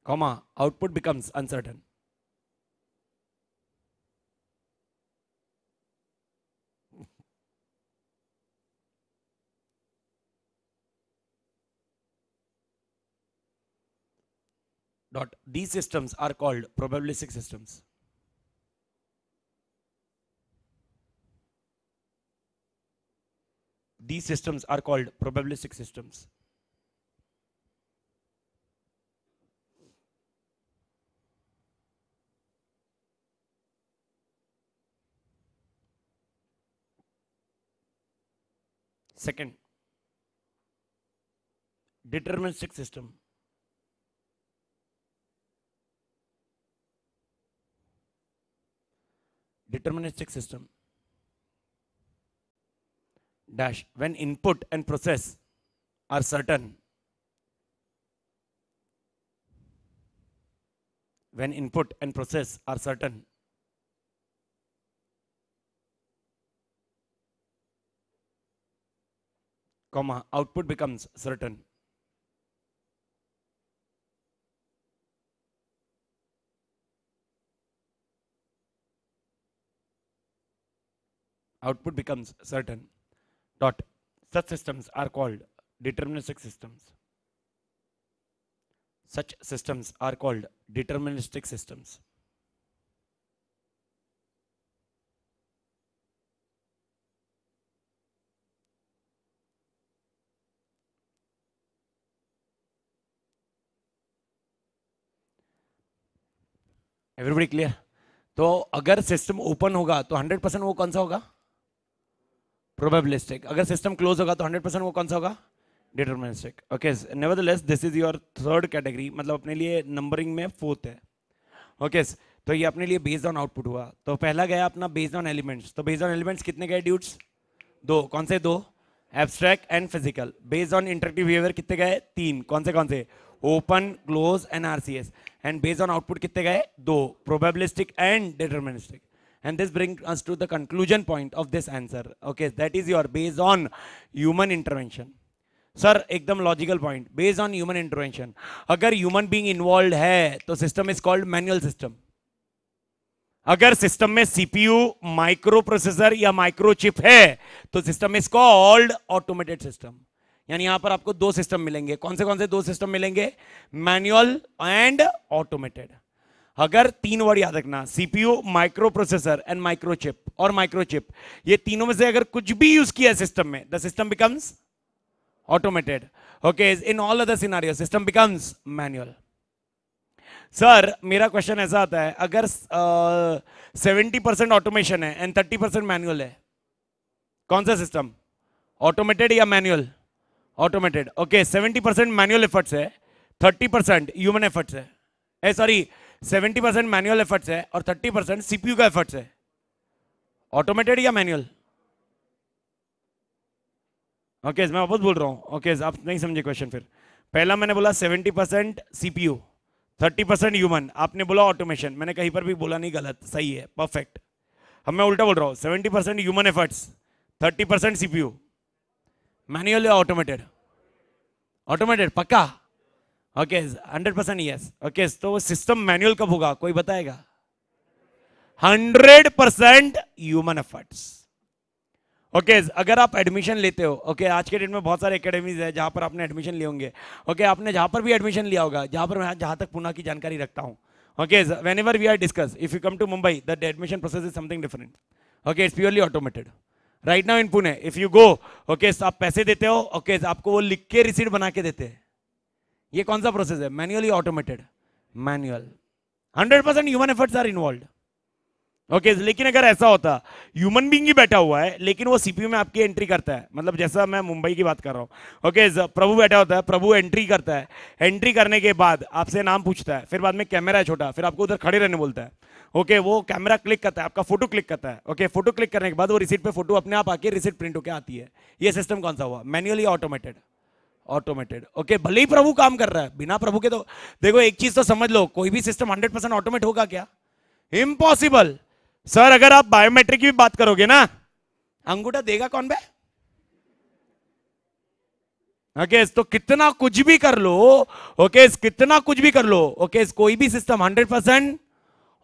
comma, output becomes uncertain. Dot. These systems are called probabilistic systems. These systems are called probabilistic systems. Second, deterministic system. Deterministic system dash when input and process are certain, when input and process are certain, comma, output becomes certain. Output becomes certain. Dot. Such systems are called deterministic systems. Such systems are called deterministic systems. Everybody clear? तो अगर system open होगा तो 100% वो कौन सा होगा? Probabilistic. अगर system close होगा तो 100% वो कौन सा होगा? Deterministic. Okay, nevertheless this is your third category, मतलब अपने लिए नंबरिंग में फोर्थ है. ओके, तो ये अपने लिए बेस्ड ऑन आउटपुट हुआ. तो पहला गया अपना बेस्ड ऑन एलिमेंट्स. तो बेस्ड ऑन एलिमेंट्स कितने गए ड्यूड्स? 2. कौन से 2? Abstract and physical. Based on interactive behaviour कितने गए? 3. कौन से? Open, close and RCS. And based on output कितने गए? 2. Probabilistic and deterministic. And this brings us to the conclusion point of this answer. Okay, that is your based on human intervention. Sir, एकदम logical point. Based on human intervention. अगर human being involved है तो system is called manual system. अगर system में CPU, micro processor या micro chip है तो system is called automated system. यानी यहां पर आपको 2 सिस्टम मिलेंगे. कौन से 2 सिस्टम मिलेंगे? Manual and automated. अगर 3 वर्ड याद रखना, CPU, micro processor and microchip और माइक्रोचिप, ये तीनों में से अगर कुछ भी यूज किया सिस्टम में, the system becomes automated. Okay, in all other scenario system becomes manual. Sir, मेरा क्वेश्चन ऐसा आता है, अगर 70% ऑटोमेशन है एंड 30% मैनुअल है, कौन सा सिस्टम? ऑटोमेटेड या manual? Automated. Okay, 70% manual efforts है, 30% ह्यूमन एफर्ट्स है. सॉरी, 70% मैनुअल एफर्ट्स है और 30% सीपीयू का एफर्ट्स है. ऑटोमेटेड या मैनुअल? ओके, मैं वापस बोल रहा हूं. ओके, आप नहीं समझे क्वेश्चन. फिर पहला मैंने बोला 70% सीपीयू, 30% ह्यूमन. आपने बोला ऑटोमेशन. मैंने कहीं पर भी बोला नहीं गलत, सही है, परफेक्ट. अब मैं उल्टा बोल रहा हूं, 70% ह्यूमन एफर्ट्स, 30% सीपीयू. मैनुअल या ऑटोमेटेड? ऑटोमेटेड पक्का? Okay, 100% yes. ओके, तो सिस्टम मैनुअल कब होगा, कोई बताएगा? 100% ह्यूमन एफर्ट्स. ओके, अगर आप एडमिशन लेते हो, ओके, आज के डेट में बहुत सारे एकेडमीज है जहां पर आपने एडमिशन लिए होंगे. ओके, आपने जहां पर भी एडमिशन लिया होगा, जहां तक पुणे की जानकारी रखता हूं. Okay, whenever we are discuss, if you come to Mumbai, the admission process is something different. Okay, it's purely automated. Right now in Pune, if you go, okay, आप पैसे देते हो, ओके, आपको वो लिख के रिसीट बना के देते हैं. ये कौन सा प्रोसेस है, मैनुअल या automated? Manual. 100% human efforts are involve. Okay लेकिन अगर ऐसा होता ह्यूमन बीइंग ही बैठा हुआ है लेकिन वो सीपीयू में आपकी एंट्री करता है, मतलब जैसा मैं मुंबई की बात कर रहा हूँ, ओके प्रभु बैठा होता है, प्रभु एंट्री करता है, एंट्री करने के बाद आपसे नाम पूछता है, फिर बाद में कैमरा है छोटा, फिर आपको उधर खड़े रहने बोलता है, ओके वो कैमरा क्लिक करता है, आपका फोटो क्लिक करता है, ओके फोटो क्लिक करने के बाद वो रिसीट पे फोटो अपने आप आके रिसीट प्रिंट होकर आती है। ये सिस्टम कौन सा हुआ, मैन्युअली ऑटोमेटेड? ऑटोमेटेड। ओके भले ही प्रभु काम कर रहा है, बिना प्रभु के तो देखो एक चीज तो समझ लो, कोई भी सिस्टम 100% ऑटोमेट होगा क्या? इम्पॉसिबल। सर अगर आप बायोमेट्रिक की भी बात करोगे ना, अंगूठा देगा कौन बे? ओके तो कितना कुछ भी कर लो, ओके कितना कुछ भी कर लो, ओके कोई भी सिस्टम 100%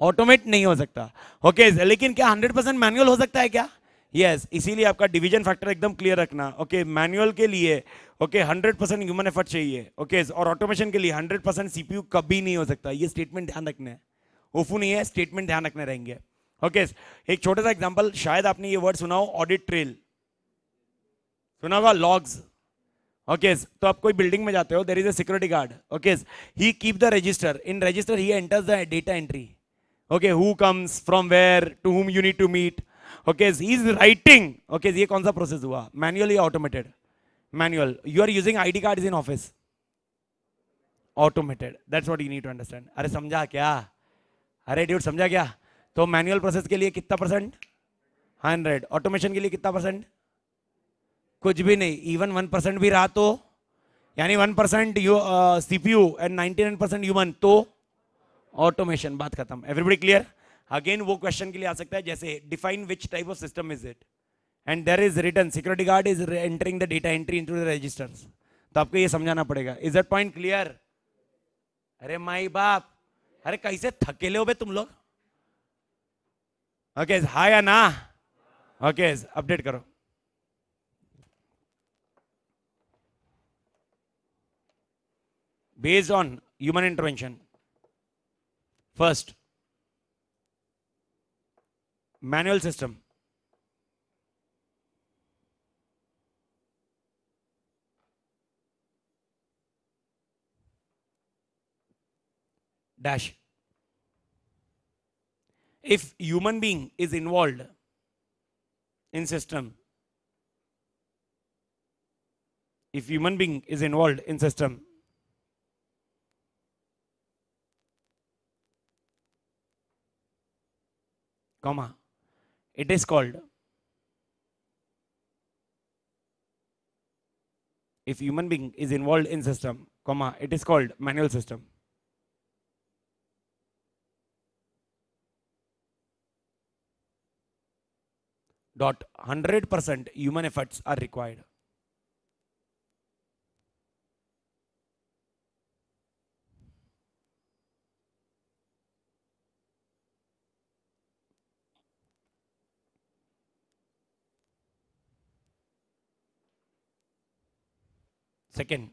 ऑटोमेट नहीं हो सकता। ओके लेकिन क्या 100% मैनुअल हो सकता है क्या? यस इसीलिए आपका डिवीजन फैक्टर एकदम क्लियर रखना। ओके मैनुअल के लिए ओके 100% ह्यूमन एफर्ट चाहिए, ओके और ऑटोमेशन के लिए 100% सीपीयू कभी नहीं हो सकता। ये स्टेटमेंट ध्यान रखना है, ओफू नहीं है, स्टेटमेंट ध्यान रखने रहेंगे। ओके एक छोटा सा एग्जांपल, शायद आपने ये वर्ड सुना हो, ऑडिट ट्रेल सुना होगा, लॉग्स। ओके तो आप कोई बिल्डिंग में जाते हो, there is a security guard, okay he keep the register, in register he enters the data entry, okay who comes from where to whom you need to meet, okay he is writing. Okay ये कौन सा process हुआ, manual या automated? Manual. You are using ID card in office, automated. That's what you need to understand. अरे समझा क्या? अरे dude समझा क्या? तो मैनुअल प्रोसेस के लिए कितना परसेंट? 100। ऑटोमेशन के लिए कितना परसेंट? कुछ भी नहीं, इवन 1% भी रहा तो, यानी 1% सीपीयू एंड 99% ह्यूमन, तो ऑटोमेशन। बात खत्म। Everybody clear? अगेन वो क्वेश्चन के लिए आ सकता है जैसे define which type of system is it, and there is written security guard is entering the data entry into the registers. तो आपको ये समझाना पड़ेगा। Is that point clear? अरे माई बाप, अरे कैसे थकेले हो बे तुम लोग? ओके हाँ या ना? ओके अपडेट करो। Based on human intervention, first manual system, dash, if human being is involved in system, if human being is involved in system, comma, it is called, if human being is involved in system, comma, it is called manual system. Dot 100% human efforts are required. Second,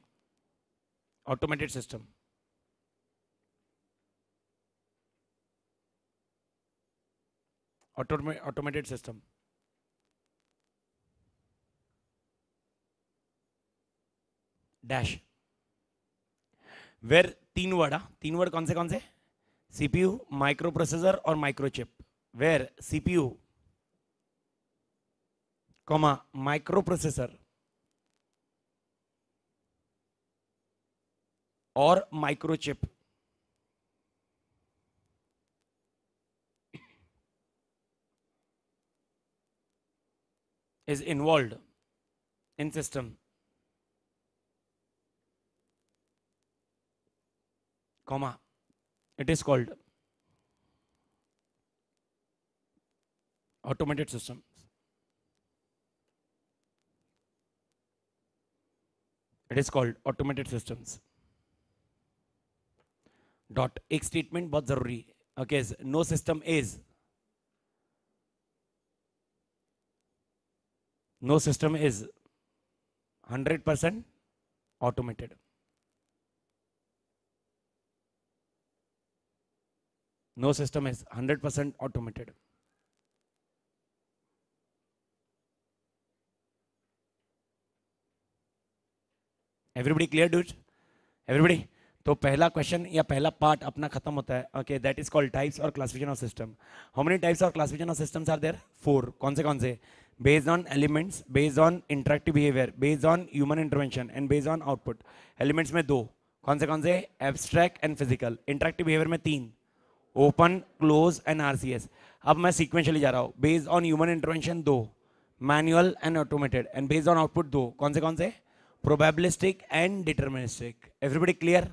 automated system. Automated system. Dash. Where तीन word, तीन word कौन से? CPU, microprocessor और microchip. Where CPU, comma microprocessor और microchip is involved in system, comma, it is called automated systems. It is called automated systems. Dot एक statement बहुत जरूरी है। Okay no system is, no system is 100% automated. No system is 100% automated. Everybody clear, dude? Everybody? तो पहला question या पहला part अपना खत्म होता है. Okay, that is called types और classification of system. How many types और classification of systems are there? 4. कौन से? Based on elements, based on interactive behaviour, based on human intervention and based on output. Elements में 2. कौन से? Abstract and physical. Interactive behaviour में 3. Open, close and RCS. अब मैं sequentially जा रहा हूं. Based on human intervention 2, manual and automated, and based on output 2. कौन से? Probabilistic and deterministic. Everybody clear?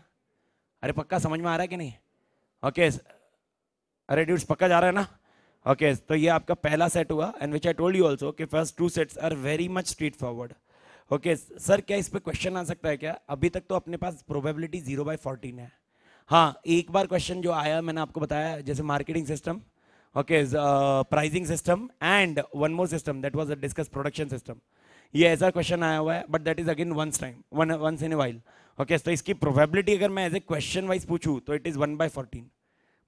अरे पक्का समझ में आ रहा है कि नहीं? ओके, अरे ड्यूड्स पक्का जा रहा है ना? ओके, तो ये आपका पहला सेट हुआ, and which I told you also कि first 2 sets are very much straightforward. Okay sir, क्या इस पे क्वेश्चन आ सकता है क्या? अभी तक तो अपने पास प्रोबेबिलिटी 0/14 है. हाँ, एक बार क्वेश्चन जो आया मैंने आपको बताया, जैसे marketing system, okay, pricing system and one more system that was discuss, production system. ये ऐसा क्वेश्चन आया हुआ है, but that is again once in a while. Okay, तो इसकी प्रोबेबिलिटी अगर मैं एज ए क्वेश्चन वाइज पूछूं तो it is 1/14,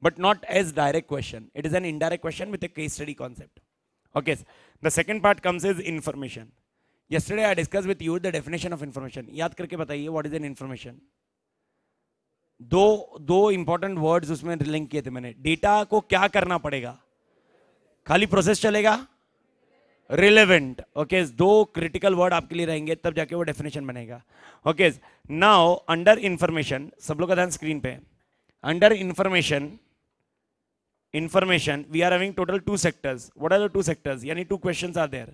but not as direct question. It is an indirect question with a case study concept. Okay, the second part comes as information. Yesterday I discussed with you the definition of information. याद करके बताइए what is an information. दो important words उसमें link किए थे मैंने. Data को क्या करना पड़ेगा? खाली प्रोसेस चलेगा? रिलेवेंट. ओके, 2 क्रिटिकल वर्ड आपके लिए रहेंगे, तब जाके वो डेफिनेशन बनेगा. ओके, नाउ अंडर इंफॉर्मेशन, सब लोग का ध्यान स्क्रीन पे. Under information we are having total 2 sectors. What are the 2 sectors? Yani 2 questions are there.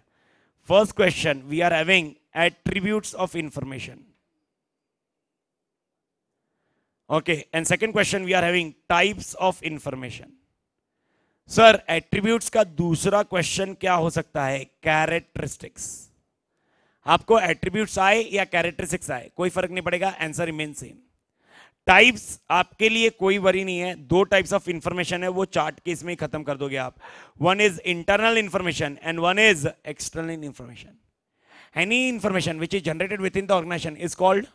First question, we are having attributes of information. Okay, and second question, we are having types of information. Sir, attributes का दूसरा question क्या हो सकता है? Characteristics. आपको attributes आए या characteristics आए, कोई फर्क नहीं पड़ेगा, आंसर रिमेन सेम. टाइप्स आपके लिए कोई वरी नहीं है. 2 टाइप्स ऑफ इंफॉर्मेशन है, वो चार्ट के इसमें ही खत्म कर दोगे आप. One is internal information and one is external information. Any information which is generated within the organisation is called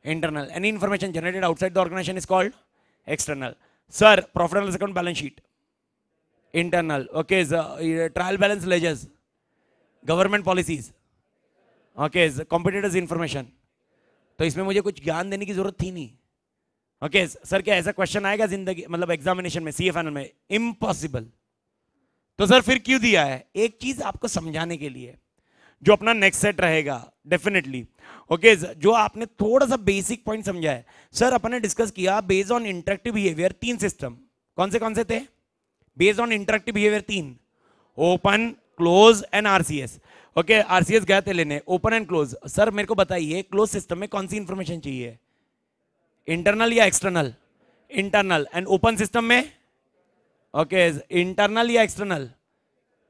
internal. Any information generated outside the organisation is called external. Sir, profit and loss account, balance sheet, internal. Okay, trial balance ledgers, government policies, okay, competitors information. तो इसमें मुझे कुछ ज्ञान देने की जरूरत थी नहीं. ओके सर, क्या ऐसा क्वेश्चन आएगा जिंदगी, मतलब एग्जामिनेशन में, सीए फाइनल में? इम्पॉसिबल. तो सर फिर क्यों दिया है? एक चीज आपको समझाने के लिए, जो अपना नेक्स्ट सेट रहेगा डेफिनेटली. ओके, जो आपने थोड़ा सा बेसिक पॉइंट समझा है. सर अपने डिस्कस किया based on interactive behaviour 3 system. कौन से थे? Based on interactive behaviour 3, open, close and RCS. Okay, RCS गए थे लेने, ओपन एंड क्लोज. सर मेरे को बताइए, क्लोज सिस्टम में कौन सी इंफॉर्मेशन चाहिए? इंटरनल या external? Internal. And open system में? ओके, इंटरनल या एक्सटर्नल?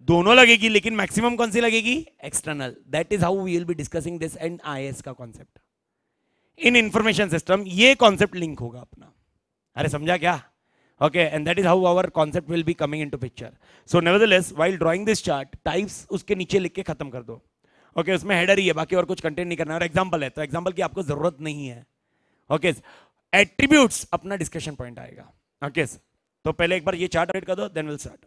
दोनों लगेगी, लेकिन मैक्सिमम कौन सी लगेगी? External. That is how we will be discussing this and IAS का कॉन्सेप्ट इन इंफॉर्मेशन सिस्टम. ये कॉन्सेप्ट लिंक होगा अपना. अरे समझा क्या? Okay, and that is how our concept will be coming into picture. So nevertheless, while drawing this chart, types उसके नीचे लिख के खत्म कर दो. ओके, उसमें हेडर ही है, बाकी और कुछ कंटेंट नहीं करना. और एग्जांपल है, तो एग्जांपल की आपको जरूरत नहीं है. ओके, एट्रीब्यूट्स अपना डिस्कशन पॉइंट आएगा. ओके, तो पहले एक बार ये चार्ट रेड कर दो, then will start.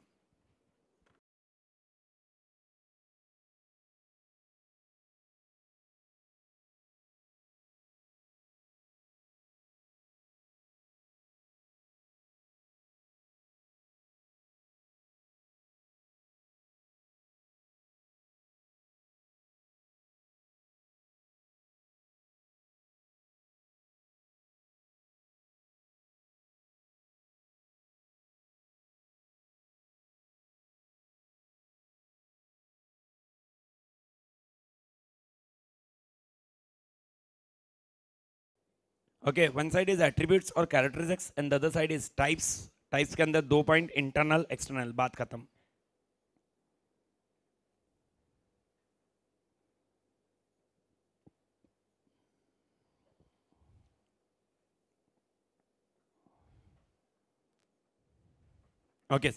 Okay, one side is attributes और characteristics and the other side is types. Types के अंदर 2 पॉइंट, इंटरनल एक्सटर्नल. बात खत्म. ओके,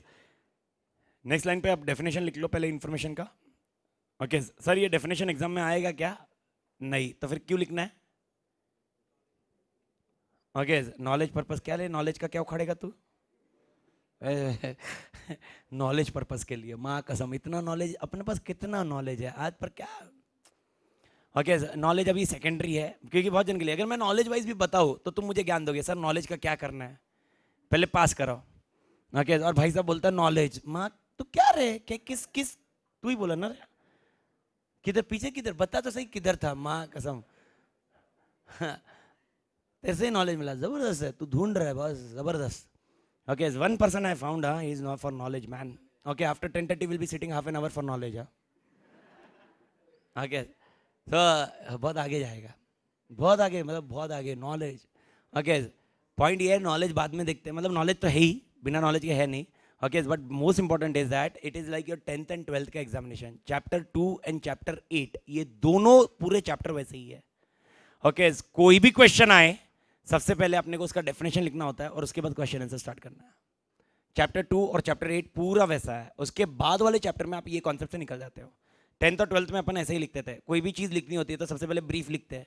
नेक्स्ट लाइन पे आप डेफिनेशन लिख लो पहले इंफॉर्मेशन का. ओके सर, ये डेफिनेशन एग्जाम में आएगा क्या? नहीं, तो फिर क्यों लिखना है? Okay, knowledge purpose. क्या ले, नॉलेज का क्या उखाड़ेगा तू? नॉलेज पर्पस के लिए. माँ कसम, इतना नॉलेज अपने पास, कितना नॉलेज है आज पर क्या. ओके, नॉलेज अभी सेकेंडरी है क्योंकि बहुत जन के लिए, अगर मैं नॉलेज वाइज भी बताऊँ तो तुम मुझे ज्ञान दोगे, सर नॉलेज का क्या करना है, पहले पास करो। ओके, और भाई साहब बोलता है नॉलेज, माँ तू क्या रे, क्या किस किस, तू ही बोला ना रे, किधर पीछे, किधर बता तो सही किधर था, माँ कसम। तेरे से नॉलेज मिला, जबरदस्त है, तू ढूंढ रहा है बस, जबरदस्त। Okay, one person I found, he is not for knowledge man. Okay, after 10:30 will be sitting half an hour for knowledge. Okay, तो बहुत आगे जाएगा, बहुत आगे, मतलब बहुत आगे नॉलेज। ओके, पॉइंट ये है, नॉलेज बाद में देखते हैं, मतलब नॉलेज तो है ही, बिना नॉलेज के है नहीं। Okay, but most important is that it is like your 10th and 12th का एग्जामिनेशन, चैप्टर 2 एंड चैप्टर 8, ये दोनों पूरे चैप्टर वैसे ही है। ओके, कोई भी क्वेश्चन आए सबसे पहले अपने को उसका डेफिनेशन लिखना होता है और उसके बाद क्वेश्चन आंसर स्टार्ट करना है। चैप्टर 2 और चैप्टर 8 पूरा वैसा है, उसके बाद वाले चैप्टर में आप ये कॉन्सेप्ट से निकल जाते हो। 10th और 12th में अपन ऐसे ही लिखते थे, कोई भी चीज़ लिखनी होती है तो सबसे पहले ब्रीफ लिखते हैं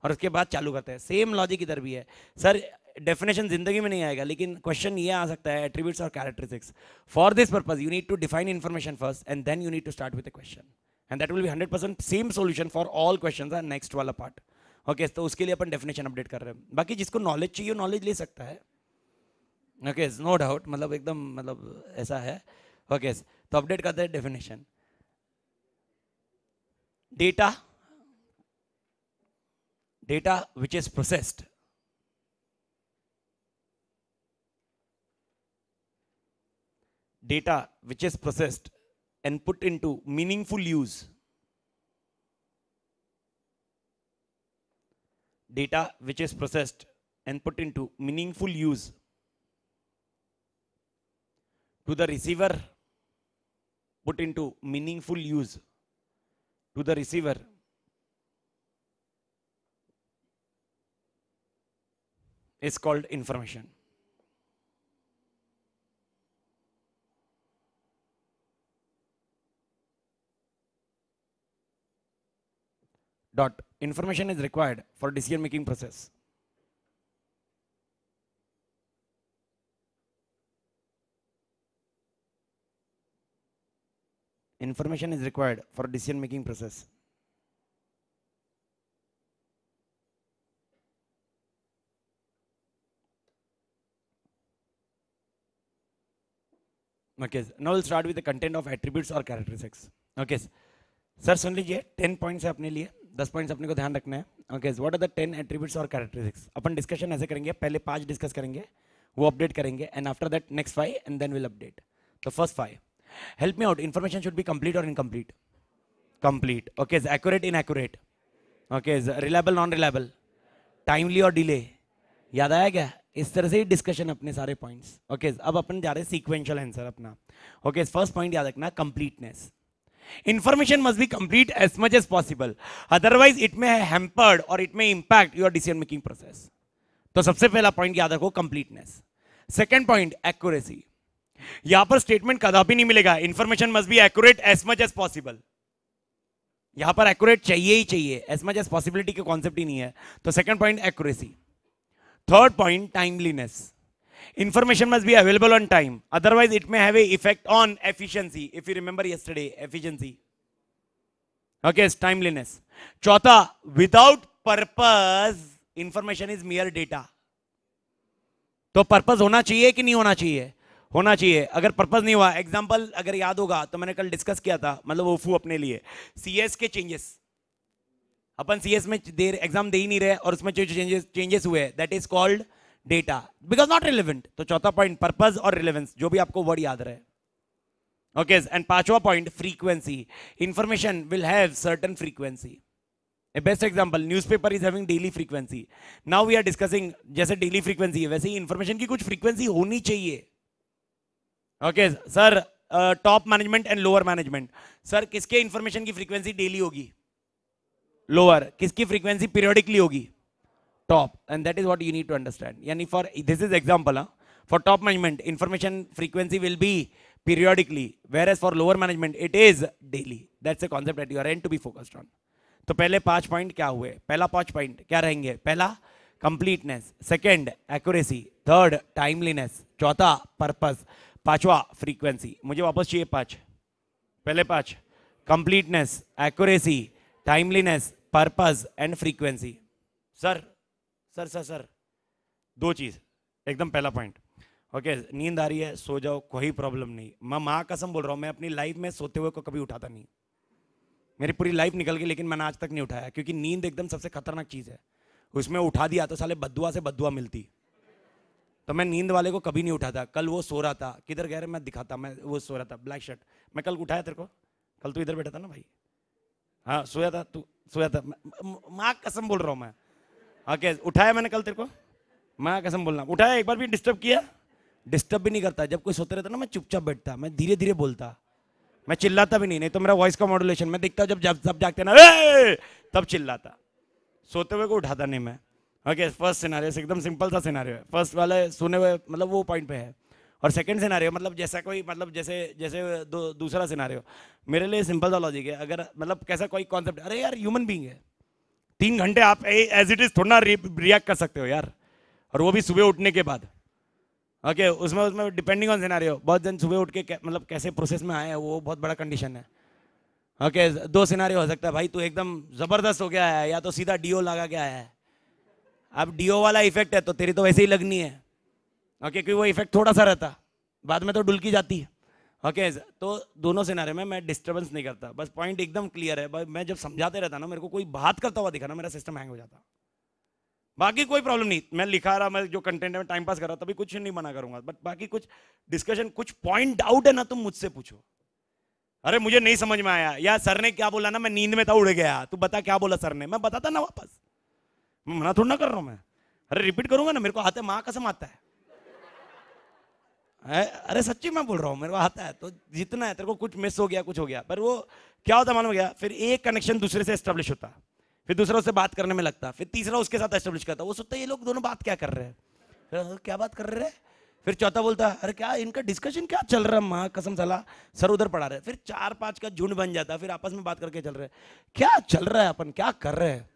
और उसके बाद चालू करते हैं। सेम लॉजिक इधर भी है सर, डेफिनेशन जिंदगी में नहीं आएगा, लेकिन क्वेश्चन ये आ सकता है एट्रीब्यूट्स और characteristics. For this purpose you need to define information first and then you need to start with a question, and that will be 100% same solution for all questions are next वाला part. Okay, तो उसके लिए अपन definition update कर रहे हैं, बाकी जिसको knowledge चाहिए नॉलेज ले सकता है। ओके, नो डाउट, मतलब एकदम, मतलब ऐसा है। ओके, तो अपडेट करते हैं definition. Data, data which is processed, data which is processed and put into meaningful use, data which is processed and put into meaningful use to the receiver, put into meaningful use to the receiver is called information. Dot, information is required for decision making process. Information is required for decision making process. Okay, now we'll start with the content of attributes or characteristics. Okay, sir सुन लीजिए, 10 points है अपने लिए, 10 points अपने को ध्यान रखना है। Okay, what are the 10 attributes और कैरेक्टरिस्टिक्स। अपन डिस्कशन ऐसे करेंगे, पहले 5 डिस्कस करेंगे, वो अपडेट करेंगे, and after that next 5 and then will update. तो first 5, help me out, information should be complete और incomplete. Complete. Okay, accurate inaccurate. Okay, reliable non reliable, timely और डिले। याद आया क्या? इस तरह से ही डिस्कशन अपने सारे पॉइंट्स। ओके, अब अपन जा रहे हैं सीक्वेंशियल आंसर अपना। ओके, फर्स्ट पॉइंट याद रखना, completeness. Information must be complete as much as possible, otherwise it may hampered or it may impact your decision making process. तो सबसे पहला पॉइंट याद रखो, कंप्लीटनेस। Second point, accuracy. यहां पर स्टेटमेंट कदापि नहीं मिलेगा information must be accurate as much as possible. यहां पर एक्यूरेट चाहिए ही चाहिए, एज मच एज पॉसिबिलिटी का कॉन्सेप्ट ही नहीं है। तो second point accuracy. Third point, timeliness. Information must be available on time, otherwise it may have a effect on efficiency. If you remember yesterday, efficiency. Okay, it's timeliness. चौथा, without purpose information is mere data. तो purpose होना चाहिए कि नहीं होना चाहिए? होना चाहिए। अगर पर्पस नहीं हुआ, एग्जांपल अगर याद होगा तो मैंने कल डिस्कस किया था, मतलब ओफू अपने लिए सीएस के चेंजेस, अपन सीएस में देर एग्जाम दे ही नहीं रहे और उसमें जो चेंजेस हुए, that is called data, because not relevant. तो चौथा पॉइंट, पर्पस और रिलेवेंस, जो भी आपको वर्ड याद रहे। ओके, एंड पांचवा point, frequency. Information will have certain frequency. A best example, newspaper is having daily frequency. Now we are discussing, जैसे डेली फ्रीक्वेंसी है वैसे ही इंफॉर्मेशन की कुछ फ्रीक्वेंसी होनी चाहिए। Okay sir, top management and lower management, sir किसके information की फ्रीक्वेंसी डेली होगी? लोअर। किसकी फ्रीक्वेंसी पीरियोडिकली होगी? Top, and that is what you need to understand. Yani for this is example, for top management information frequency will be periodically, whereas for lower management it is daily. That's a concept that you are meant to be focused on. तो पहले 5 point क्या हुए? पहला 5 point क्या रहेंगे? पहला completeness, second accuracy, third timeliness, चौथा purpose, पांचवा फ्रीक्वेंसी। मुझे वापस चाहिए 5। पहले 5, completeness, accuracy, timeliness, purpose and frequency. Sir sir sir sir दो चीज, एकदम पहला पॉइंट, ओके नींद आ रही है सो जाओ, कोई प्रॉब्लम नहीं। मैं माँ कसम बोल रहा हूँ, मैं अपनी लाइफ में सोते हुए को कभी उठाता नहीं। मेरी पूरी लाइफ निकल गई लेकिन मैंने आज तक नहीं उठाया, क्योंकि नींद एकदम सबसे खतरनाक चीज है। उसमें उठा दिया तो साले बद्दुआ से बद्दुआ मिलती। तो मैं नींद वाले को कभी नहीं उठाता। कल वो सो रहा था, किधर गया मैं दिखाता, मैं वो सो रहा था ब्लैक शर्ट, मैं कल उठाया तेरे को, कल तू इधर बैठा था ना भाई, हाँ सोया था तू, सोया था, माँ कसम बोल रहा हूँ मैं। ओके उठाया मैंने कल तेरे को, माँ कसम बोलना, उठाया एक बार भी डिस्टर्ब किया? डिस्टर्ब भी नहीं करता। जब कोई सोते रहता ना मैं चुपचाप बैठता, मैं धीरे धीरे बोलता, मैं चिल्लाता भी नहीं, नहीं तो मेरा वॉइस का मॉड्यूलेशन मैं देखता जब सब जागते ना तब चिल्लाता। सोते हुए को उठाता नहीं मैं। ओके फर्स्ट सिनारियो एकदम सिंपल सा सिनारियो है, फर्स्ट वाले सोने हुए मतलब वो पॉइंट पे है। और सेकंड सिनारियो मतलब जैसा कोई मतलब जैसे जैसे दूसरा सिनारियो मेरे लिए सिंपल सा लॉजिक है। अगर मतलब कैसा कोई कॉन्सेप्ट, अरे यार ह्यूमन बीइंग है, 3 घंटे आप एज इट इज थोड़ा रिएक्ट कर सकते हो यार, और वो भी सुबह उठने के बाद। ओके उसमें डिपेंडिंग ऑन सिनारियो, बहुत जन सुबह उठ के मतलब कैसे प्रोसेस में आए हैं वो बहुत बड़ा कंडीशन है। ओके 2 सिनारियो हो सकता है, भाई तू एकदम जबरदस्त हो गया है या तो सीधा डीओ लगा के आया है। अब डीओ वाला इफेक्ट है तो तेरी तो वैसे ही लगनी है। ओके क्योंकि वो इफेक्ट थोड़ा सा रहता, बाद में तो डुलकी जाती है। ओके तो दोनों सिनारियो में मैं डिस्टर्बेंस नहीं करता, बस पॉइंट एकदम क्लियर है। मैं जब समझाते रहता ना, मेरे को कोई बात करता हुआ दिखा ना, मेरा सिस्टम हैंग हो जाता। बाकी कोई प्रॉब्लम नहीं, मैं लिखा रहा, मैं जो कंटेंट है टाइम पास कर रहा, तभी कुछ नहीं मना करूंगा। बट बाकी कुछ डिस्कशन, कुछ पॉइंट डाउट है ना, तुम मुझसे पूछो। अरे मुझे नहीं समझ में आया या सर ने क्या बोला ना, मैं नींद में था उड़ गया, तू बता क्या बोला सर ने, मैं बताता ना वापस, मैं मना थोड़ा ना कर रहा हूं मैं। अरे रिपीट करूंगा ना, मेरे को आता है, माँ कसम आता है। अरे सच्ची मैं बोल रहा हूँ, मेरे को आता है। तो जितना है तेरे को कुछ मिस हो गया, कुछ हो गया, पर वो क्या होता मालूम हो गया, फिर एक कनेक्शन दूसरे से एस्टेब्लिश होता, फिर दूसरा उससे बात करने में लगता, फिर तीसरा उसके साथ एस्टेब्लिश करता। वो सोचता है ये लोग दोनों बात क्या कर रहे हैं, क्या बात कर रहे हैं। फिर चौथा बोलता है अरे क्या इनका डिस्कशन क्या चल रहा है, माँ कसम साला सर उधर पढ़ा रहे। फिर 4-5 का झुंड बन जाता, फिर आपस में बात करके चल रहे हैं क्या चल रहा है, अपन क्या कर रहे हैं,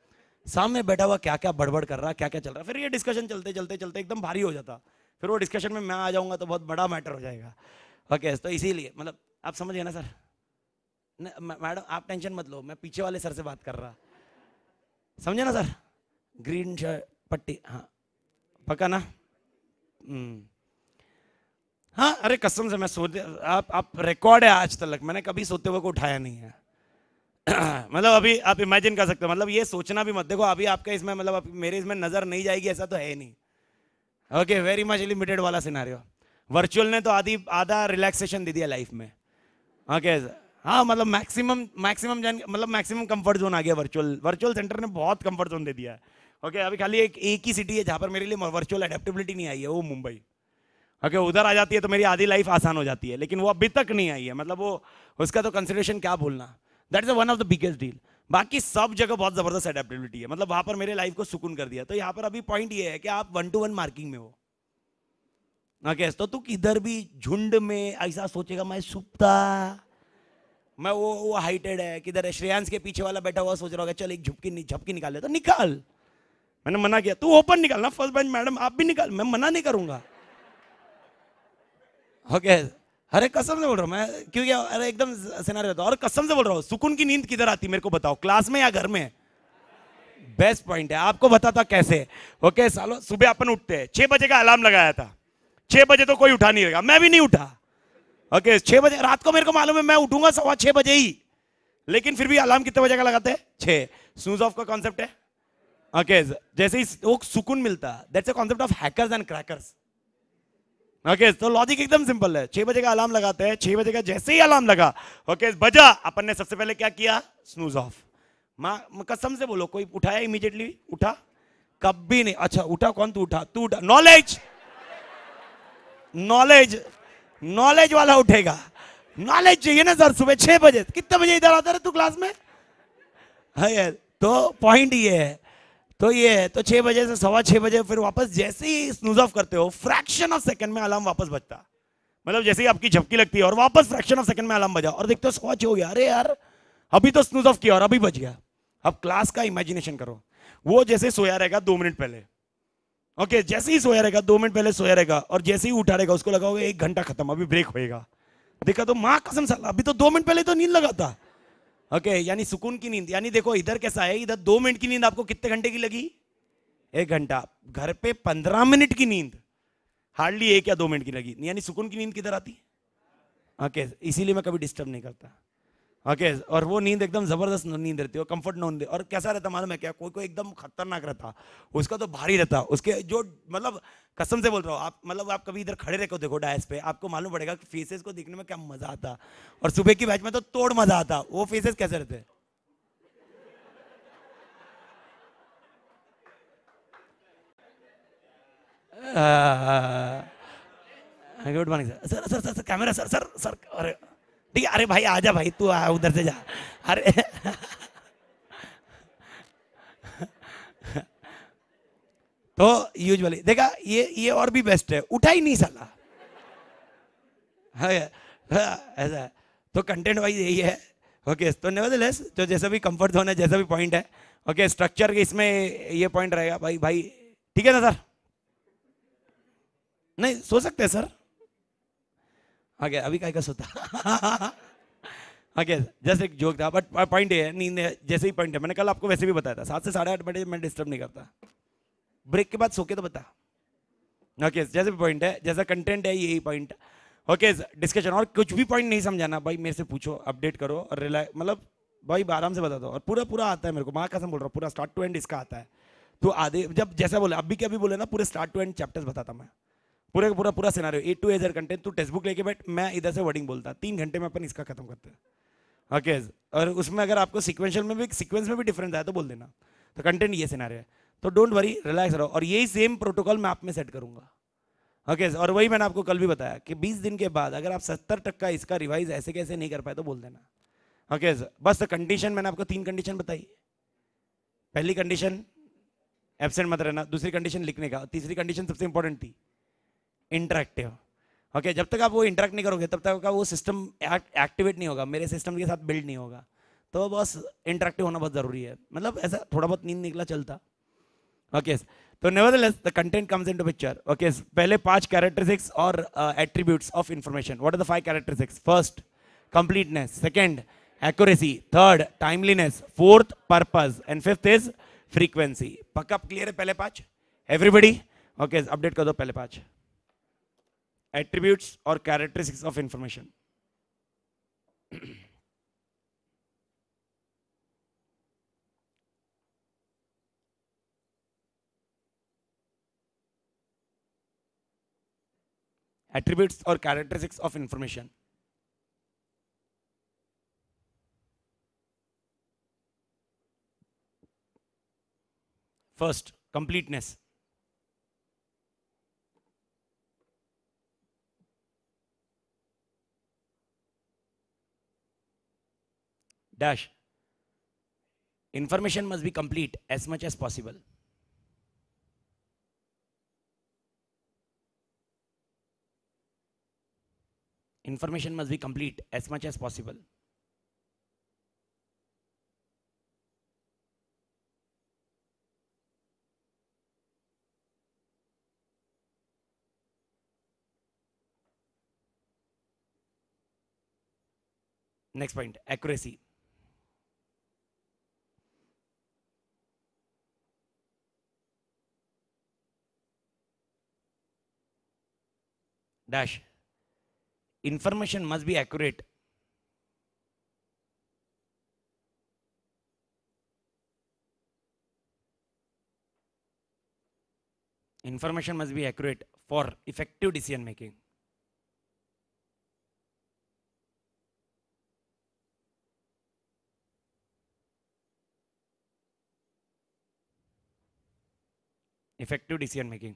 सामने बैठा हुआ क्या क्या बड़बड़ कर रहा है, क्या क्या चल रहा है। फिर ये डिस्कशन चलते चलते चलते एकदम भारी हो जाता, फिर वो डिस्कशन में मैं आ जाऊंगा तो बहुत बड़ा मैटर हो जाएगा। ओके तो इसीलिए मतलब आप समझिए ना सर, मैडम आप टेंशन मत लो, मैं पीछे वाले सर से बात कर रहा, समझे ना सर, ग्रीन शर्ट पट्टी, हाँ पक्का ना। हाँ अरे कसम से मैं सोते, आप रिकॉर्ड है आज तक मैंने कभी सोते हुए को उठाया नहीं है। मतलब अभी आप इमेजिन कर सकते हो, मतलब ये सोचना भी मत, देखो अभी आपका इसमें मतलब मेरे इसमें नजर नहीं जाएगी ऐसा तो है नहीं। ओके वेरी मच लिमिटेड वाला सिनारियो। वर्चुअल ने तो आधा रिलैक्सेशन दे दिया लाइफ में। ओके हाँ मतलब मैक्सिमम मतलब मैक्सिमम कंफर्ट जोन आ गया वर्चुअल सेंटर ने बहुत कंफर्ट जोन दे दिया है। ओके अभी खाली एक ही सिटी है जहां पर मेरे लिए वर्चुअल एडेप्टेबिलिटी नहीं आई है, वो मुंबई। ओके उधर आ जाती है तो मेरी आधी लाइफ आसान हो जाती है, लेकिन वो अभी तक नहीं आई है, मतलब वो उसका तो कंसिडरेशन क्या बोलना, that is one of the biggest deal. बाकी सब जगह बहुत जबरदस्त एडेप्टेबिलिटी है, मतलब वहां पर मेरे लाइफ को सुकून कर दिया। तो यहाँ पर अभी पॉइंट ये है कि आप 1-to-1 मार्किंग में हो। ओके तो तू किधर भी झुंड में ऐसा सोचेगा मैं सुपता, मैं वो हाइटेड है, किधर है श्रेयांश के पीछे वाला बैठा हुआ सोच रहा होगा चल एक झपकी निकाल ले, तो निकाल, मैंने मना किया तू ओपन निकालना, फर्स्ट बेंच मैडम आप भी निकाल, मैं मना नहीं करूंगा। ओके अरे कसम से बोल रहा हूँ मैं, क्योंकि अरे एकदम सिनारियो था, और कसम से बोल रहा हूँ सुकून की नींद किधर आती मेरे को बताओ, क्लास में या घर में। बेस्ट पॉइंट है, आपको बताता कैसे। ओके सालो सुबह अपन उठते हैं, 6 बजे का अलार्म लगाया था, 6 बजे तो कोई उठा नहीं रहेगा, मैं भी नहीं उठा। ओके 6 बजे रात को मेरे को मालूम है मैं उठूंगा 6:15 बजे ही, लेकिन फिर भी अलार्म कितने बजे का लगाते हैं 6। स्नूज ऑफ का कॉन्सेप्ट है। ओके जैसे ही वो सुकून मिलता, that's a concept of hackers and crackers. Okay तो लॉजिक एकदम सिंपल है, 6 बजे का अलार्म लगाते हैं, 6 बजे का जैसे ही अलार्म लगा ओके बजा, अपन ने सबसे पहले क्या किया, स्नूज ऑफ। मां कसम से बोलो कोई उठाया इमीडिएटली, उठा कभी नहीं। अच्छा उठा कौन, तू उठा, तू उठा, नॉलेज नॉलेज नॉलेज वाला उठेगा, नॉलेज चाहिए ना सर। सुबह 6 बजे कितने बजे इधर आता है तू क्लास में, है तो पॉइंट ये है। तो ये है तो 6 बजे से 6:15 बजे फिर वापस जैसे ही स्नूज ऑफ करते हो फ्रैक्शन ऑफ सेकंड में अलार्म वापस बजता, मतलब जैसे ही आपकी झपकी लगती है और वापस फ्रैक्शन ऑफ सेकंड में अलार्म बजा, और देखते हो 6:15 हो गया, अरे यार अभी तो स्नूज ऑफ किया और अभी बज गया। अब क्लास का इमेजिनेशन करो, वो जैसे सोया रहेगा 2 मिनट पहले, ओके जैसे ही सोया रहेगा 2 मिनट पहले सोया रहेगा, और जैसे ही उठा रहेगा उसको लगा होगा 1 घंटा खत्म, अभी ब्रेक होएगा। देखा तो माँ कसम साला अभी तो 2 मिनट पहले तो नींद लगा था। ओके यानी सुकून की नींद। यानी देखो इधर कैसा है, इधर 2 मिनट की नींद आपको कितने घंटे की लगी? 1 घंटा। घर पे 15 मिनट की नींद हार्डली 1 या 2 मिनट की लगी, यानी सुकून की नींद किधर आती? ओके इसीलिए मैं कभी डिस्टर्ब नहीं करता। ओके और वो नींद एकदम जबरदस्त नींद रहती है, कंफर्ट नींद। और कैसा रहता मालूम है क्या? कोई कोई एकदम खतरनाक रहता, उसका तो भारी रहता, उसके जो मतलब कसम से बोल रहा हूँ आप, मतलब आप कभी इधर खड़े रहकर देखो डायस पे, आपको मालूम पड़ेगा कि फेसेस को देखने में क्या मजा आता। और सुबह की बैच में तो तोड़ मजा आता। वो फेसेस कैसे रहते? Good morning sir. Sir sir sir camera sir sir sir. अरे ठीक है, अरे भाई आजा भाई, तू आ उधर से जा। अरे तो यूजुअली देखा, ये और भी बेस्ट है, उठा ही नहीं साला। हाँ, ऐसा है। तो कंटेंट वाइज यही है। ओके तो नेवरदलेस जो जैसा भी कंफर्ट जोन है, जैसा भी पॉइंट है, ओके स्ट्रक्चर इसमें ये पॉइंट रहेगा भाई भाई। ठीक है ना सर? नहीं सो सकते हैं सर। ओके अभी काय का सोता। ओके जस्ट एक जोक था, बट पॉइंट ये है, नींद है जैसे ही पॉइंट है, मैंने कल आपको वैसे भी बताया था 7 से 8:30 बजे मैं डिस्टर्ब नहीं करता। ब्रेक के बाद सो के तो बता। ओके जैसे भी पॉइंट है, जैसा कंटेंट है यही पॉइंट। ओके डिस्कशन, और कुछ भी पॉइंट नहीं समझाना भाई मेरे से पूछो, अपडेट करो और रिलैक्स, मतलब भाई आराम से बता दो। और पूरा पूरा आता है मेरे को, माँ कसम बोल रहा हूँ, पूरा स्टार्ट टू एंड इसका आता है। तो आधे जब जैसा बोले अभी के अभी बोले ना, पूरे स्टार्ट टू एंड चैप्टर्स बताता मैं, पूरे पूरा पूरा सिनारियो ए टू एजर कंटेंट। तू टेक्स्ट बुक लेके बैठ, मैं इधर से वर्डिंग बोलता, 3 घंटे में अपन इसका खत्म करते हैं। ओके और उसमें अगर आपको सीक्वेंशियल में भी, सीक्वेंस में भी डिफरेंस आया तो बोल देना। तो कंटेंट ये सिनारियो है, तो डोंट वरी, रिलैक्स रहो। और यही सेम प्रोटोकॉल मैं आप में सेट करूंगा। ओके और वही मैंने आपको कल भी बताया कि 20 दिन के बाद अगर आप 70% इसका रिवाइज ऐसे कैसे नहीं कर पाए तो बोल देना। ओके बस कंडीशन मैंने आपको 3 कंडीशन बताई। पहली कंडीशन एब्सेंट मत रहना, दूसरी कंडीशन लिखने का, तीसरी कंडीशन सबसे इंपॉर्टेंट थी इंटरेक्टिव। ओके जब तक आप वो इंटरेक्ट नहीं करोगे तब तक का वो सिस्टम एक्टिवेट नहीं होगा, मेरे सिस्टम के साथ बिल्ड नहीं होगा। तो बस इंटरेक्टिव होना बहुत जरूरी है, मतलब ऐसा थोड़ा बहुत नींद निकला चलता। ओके तो nevertheless the content comes into picture. Okay पहले 5 characteristics और attributes of information. What are the 5 characteristics? First completeness, second accuracy, third timeliness, fourth purpose and fifth is frequency. पक्का क्लियर है पहले 5? everybody okay अपडेट कर दो पहले 5 attributes और characteristics of information. attributes or characteristics of information. First completeness. Dash information must be complete as much as possible. Information must be complete as much as possible. Next point, accuracy. Dash information must be accurate information must be accurate for effective decision making. Effective decision making.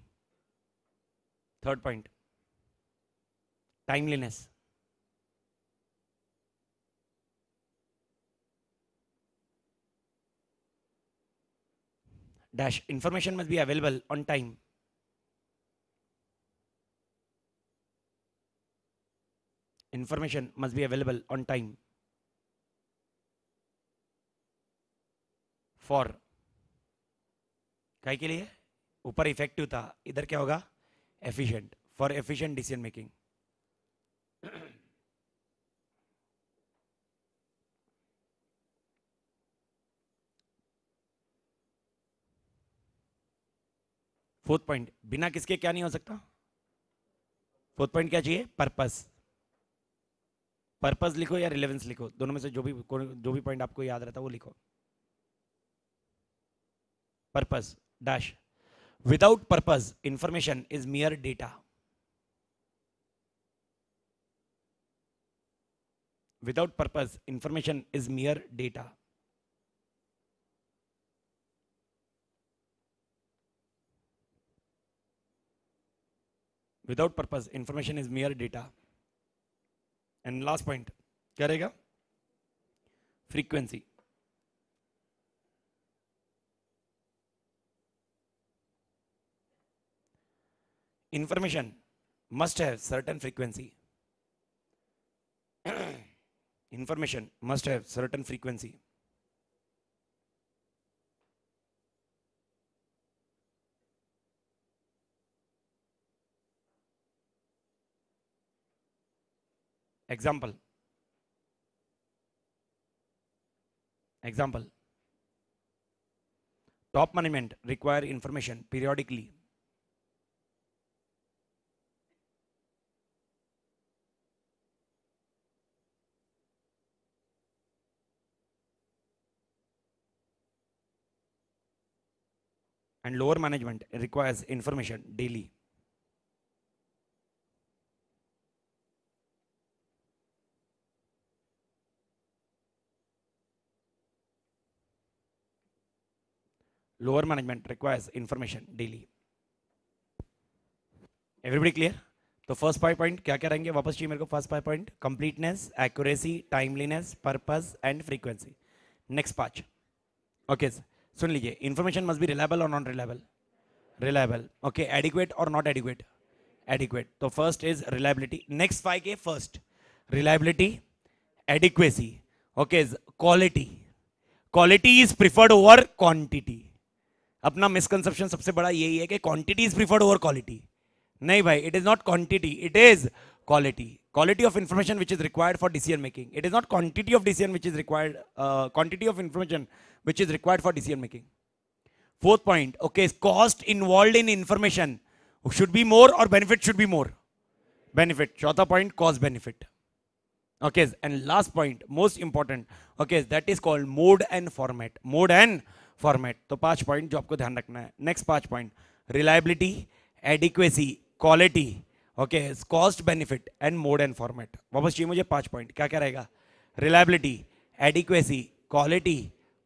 Third point, timeliness. Dash information must be available on time. Information must be available on time for काय के लिए? ऊपर effective था, इधर क्या होगा? Efficient, for efficient decision making. Fourth point, बिना किसके क्या नहीं हो सकता? फोर्थ पॉइंट क्या चाहिए? पर्पस। पर्पस लिखो या रिलेवेंस लिखो, दोनों में से जो भी पॉइंट आपको याद रहता है वो लिखो। Purpose dash. Without purpose information is मियर data. Without purpose, information is mere data. Without purpose, information is mere data. And last point, क्या रहेगा? Frequency. Information must have certain frequency. Information must have certain frequency. Example. Example. Top management require information periodically. And lower management requires information daily. Lower management requires information daily. Everybody clear? तो first 5 point क्या क्या रहेंगे वापस चाहिए मेरे को? First 5 point, completeness, accuracy, timeliness, purpose and frequency. Next 5. Okay सुन लीजिए. इंफॉर्मेशन मस्ट बी रिलायबल और non reliable? Reliable. Okay. Adequate और नॉट एडिक्वेट? एडिक्वेट. तो फर्स्ट इज रिलायबिलिटी. नेक्स्ट 5 के first reliability, adequacy, okay, quality. Quality is preferred over quantity. अपना misconception सबसे बड़ा यही है कि quantity is preferred over quality. नहीं भाई, it is not quantity, it is quality. Quality of information which is required for decision making. It is not quantity of decision which is required, quantity of information which is required for decision making. Fourth point, okay, cost involved in information should be more or benefit should be more? Benefit. Chautha point, cost benefit. Okay, and last point, most important, okay, that is called mode and format. Mode and format. तो 5 point जो आपको ध्यान रखना है. Next 5 point, reliability, adequacy, quality, okay, cost benefit and mode and format. वापस चाहिए मुझे 5 point. क्या क्या रहेगा? Reliability, adequacy, quality,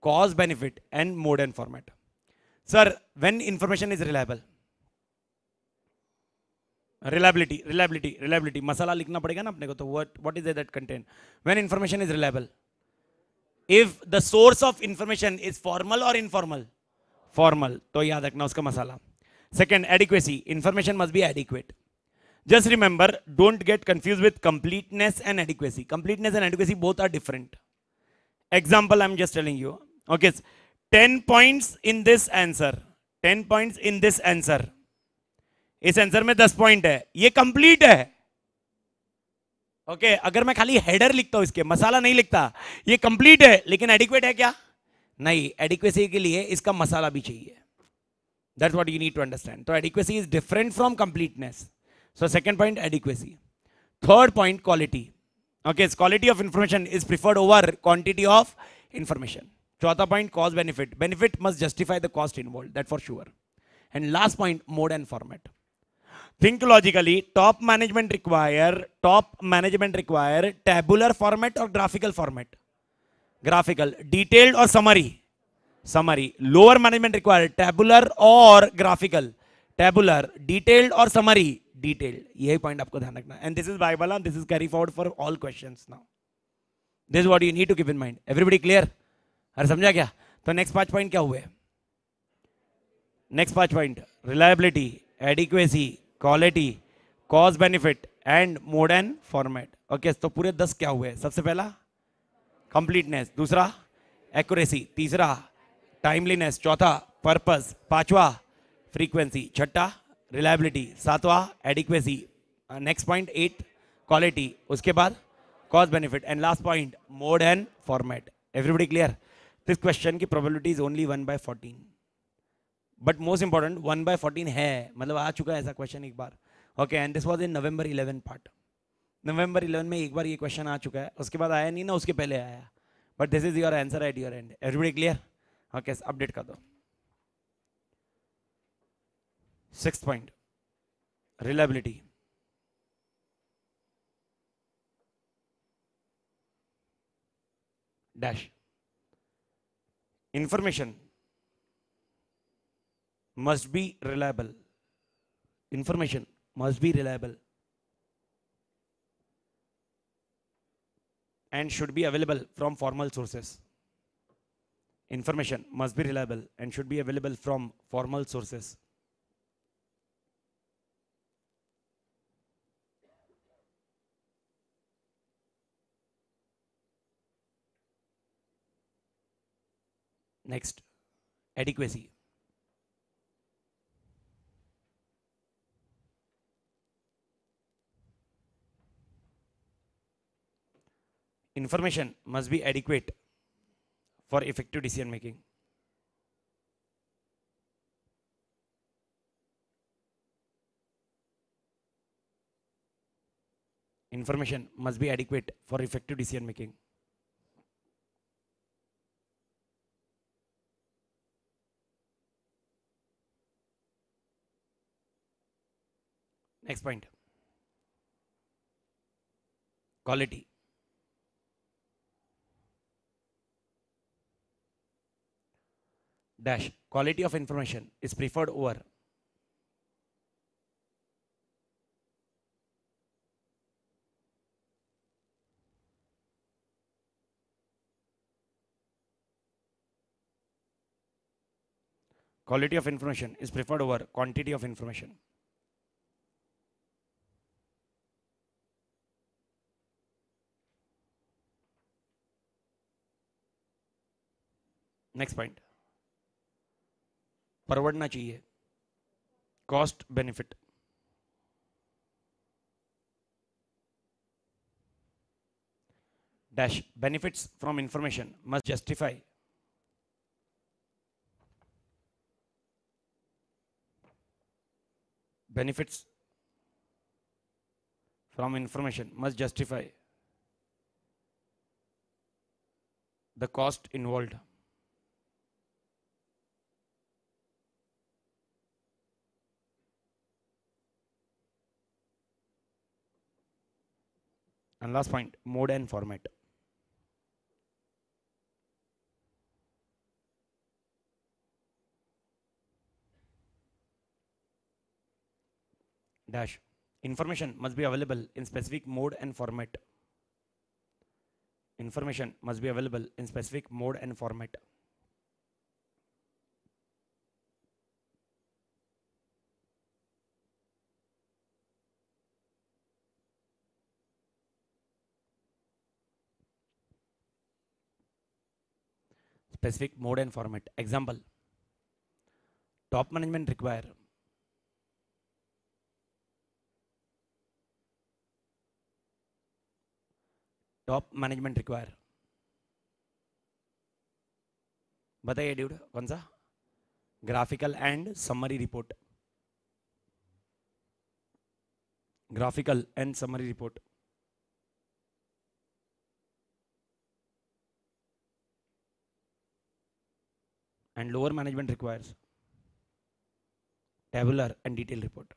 cost benefit and mode and format. Sir when information is reliable, reliability reliability reliability मसाला लिखना पड़ेगा ना अपने को. तो what is that content? When information is reliable, if the source of information is formal और informal? Formal. तो याद रखना उसका मसाला. Second, adequacy. Information must be adequate. Just remember, don't get confused with completeness and adequacy. Completeness and adequacy both are different. Example, I'm just telling you. Okay, 10 points in this answer. 10 points in this answer. इस answer में 10 point है, ये complete है. Okay, अगर मैं खाली header लिखता हूं, इसके मसाला नहीं लिखता, ये कंप्लीट है. लेकिन एडिक्वेट है क्या? नहीं. एडिक्वेसी के लिए इसका मसाला भी चाहिए. That's what you need to understand. So adequacy is different from completeness. So second point, adequacy. Third point, quality. Okay, quality of information is preferred over quantity of information. Fourth point, cost benefit. Benefit must justify the cost involved. That for sure. And last point, mode and format. Think logically. Top management require tabular format or graphical format? Graphical. Detailed or summary? Summary. Lower management require tabular or graphical? Tabular. Detailed or summary? Detailed. यही point आपको ध्यान रखना. And this is Bible and this is carry forward for all questions now. This is what you need to keep in mind. Everybody clear? अरे समझा क्या? तो next 5 point क्या हुए? Next 5 point, reliability, adequacy, quality, cost benefit and mode and format. Okay, तो पूरे 10 क्या हुए? सबसे पहला completeness, दूसरा accuracy, तीसरा टाइमलीनेस, चौथा पर्पस, पांचवा फ्रीक्वेंसी, छठा रिलायबिलिटी, सातवां एडिक्वेसी, नेक्स्ट पॉइंट 8 क्वालिटी, उसके बाद cost benefit and last point mode and format. Everybody clear? This question की probability is only 1/14. But most important 1/14 है, मतलब आ चुका है ऐसा क्वेश्चन एक बार. Okay, and this was in November 11 part. नवंबर 11 में एक बार ये क्वेश्चन आ चुका है, उसके बाद आया नहीं ना, उसके पहले आया. But this is your answer at your and. Everybody clear? Okay, update कर दो. 6th point, reliability. Dash. Information must be reliable. Information must be reliable and should be available from formal sources. Information must be reliable and should be available from formal sources. Next, adequacy. Information must be adequate for effective decision making. Information must be adequate for effective decision making. Next point, quality. Dash. Quality of information is preferred over quality of information is preferred over quantity of information. Next point, परवड़ना चाहिए. Cost benefit. Dash. Benefits from information must justify benefits from information must justify the cost involved. And last point, mode and format. Dash. Information must be available in specific mode and format. Information must be available in specific mode and format. Specific mode and format. Example, top management require बताइए dude, कौन सा? Graphical and summary report. Graphical and summary report. And lower management requires tabular and detailed report.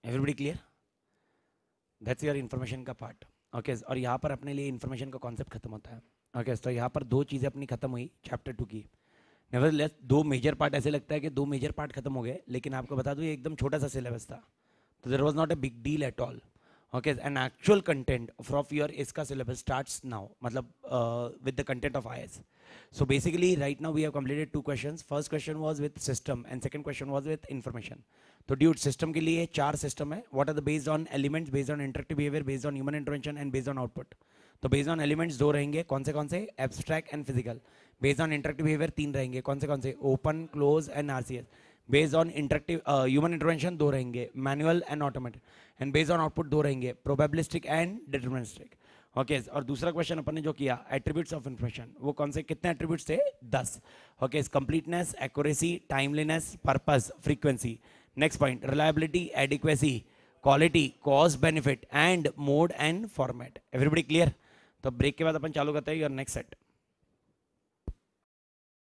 Everybody clear? That's your information का part. Okay, और यहाँ पर अपने लिए information का concept खत्म होता है. Okay, तो यहाँ पर दो चीज़ें अपनी खत्म हुई चैप्टर 2 की. नेवरदलेस दो मेजर पार्ट, ऐसे लगता है कि दो मेजर पार्ट खत्म हो गए, लेकिन आपको बता दूं ये एकदम छोटा सा सिलेबस था, तो there was not a big deal at all. Okay, and actual content of your इसका सिलेबस स्टार्ट्स नाउ, मतलब with the content of IAS. So basically right now we have completed 2 questions. First question was with system and second question was with information. तो dude, system के लिए 4 system है. What are the based on elements, based on interactive behaviour, based on human intervention and based on output. तो based on elements 2 रहेंगे. कौन से? Abstract and physical. Based on interactive behaviour 3 रहेंगे. कौन से? Open, close and RCS. Based on interactive human intervention 2 रहेंगे, manual and automated, and based on output 2 रहेंगे, probabilistic and deterministic. Okay, और दूसरा क्वेश्चन अपन ने जो किया एट्रीब्यूट्स ऑफ इंफॉर्मेशन, वो कौन से कितने एट्रीब्यूट्स थे? 10। Okay, completeness, accuracy, timeliness, purpose, frequency. Next point, reliability, adequacy, quality, cost benefit and mode and format. Everybody clear? तो ब्रेक के बाद अपन चालू करते हैं योर नेक्स्ट सेट।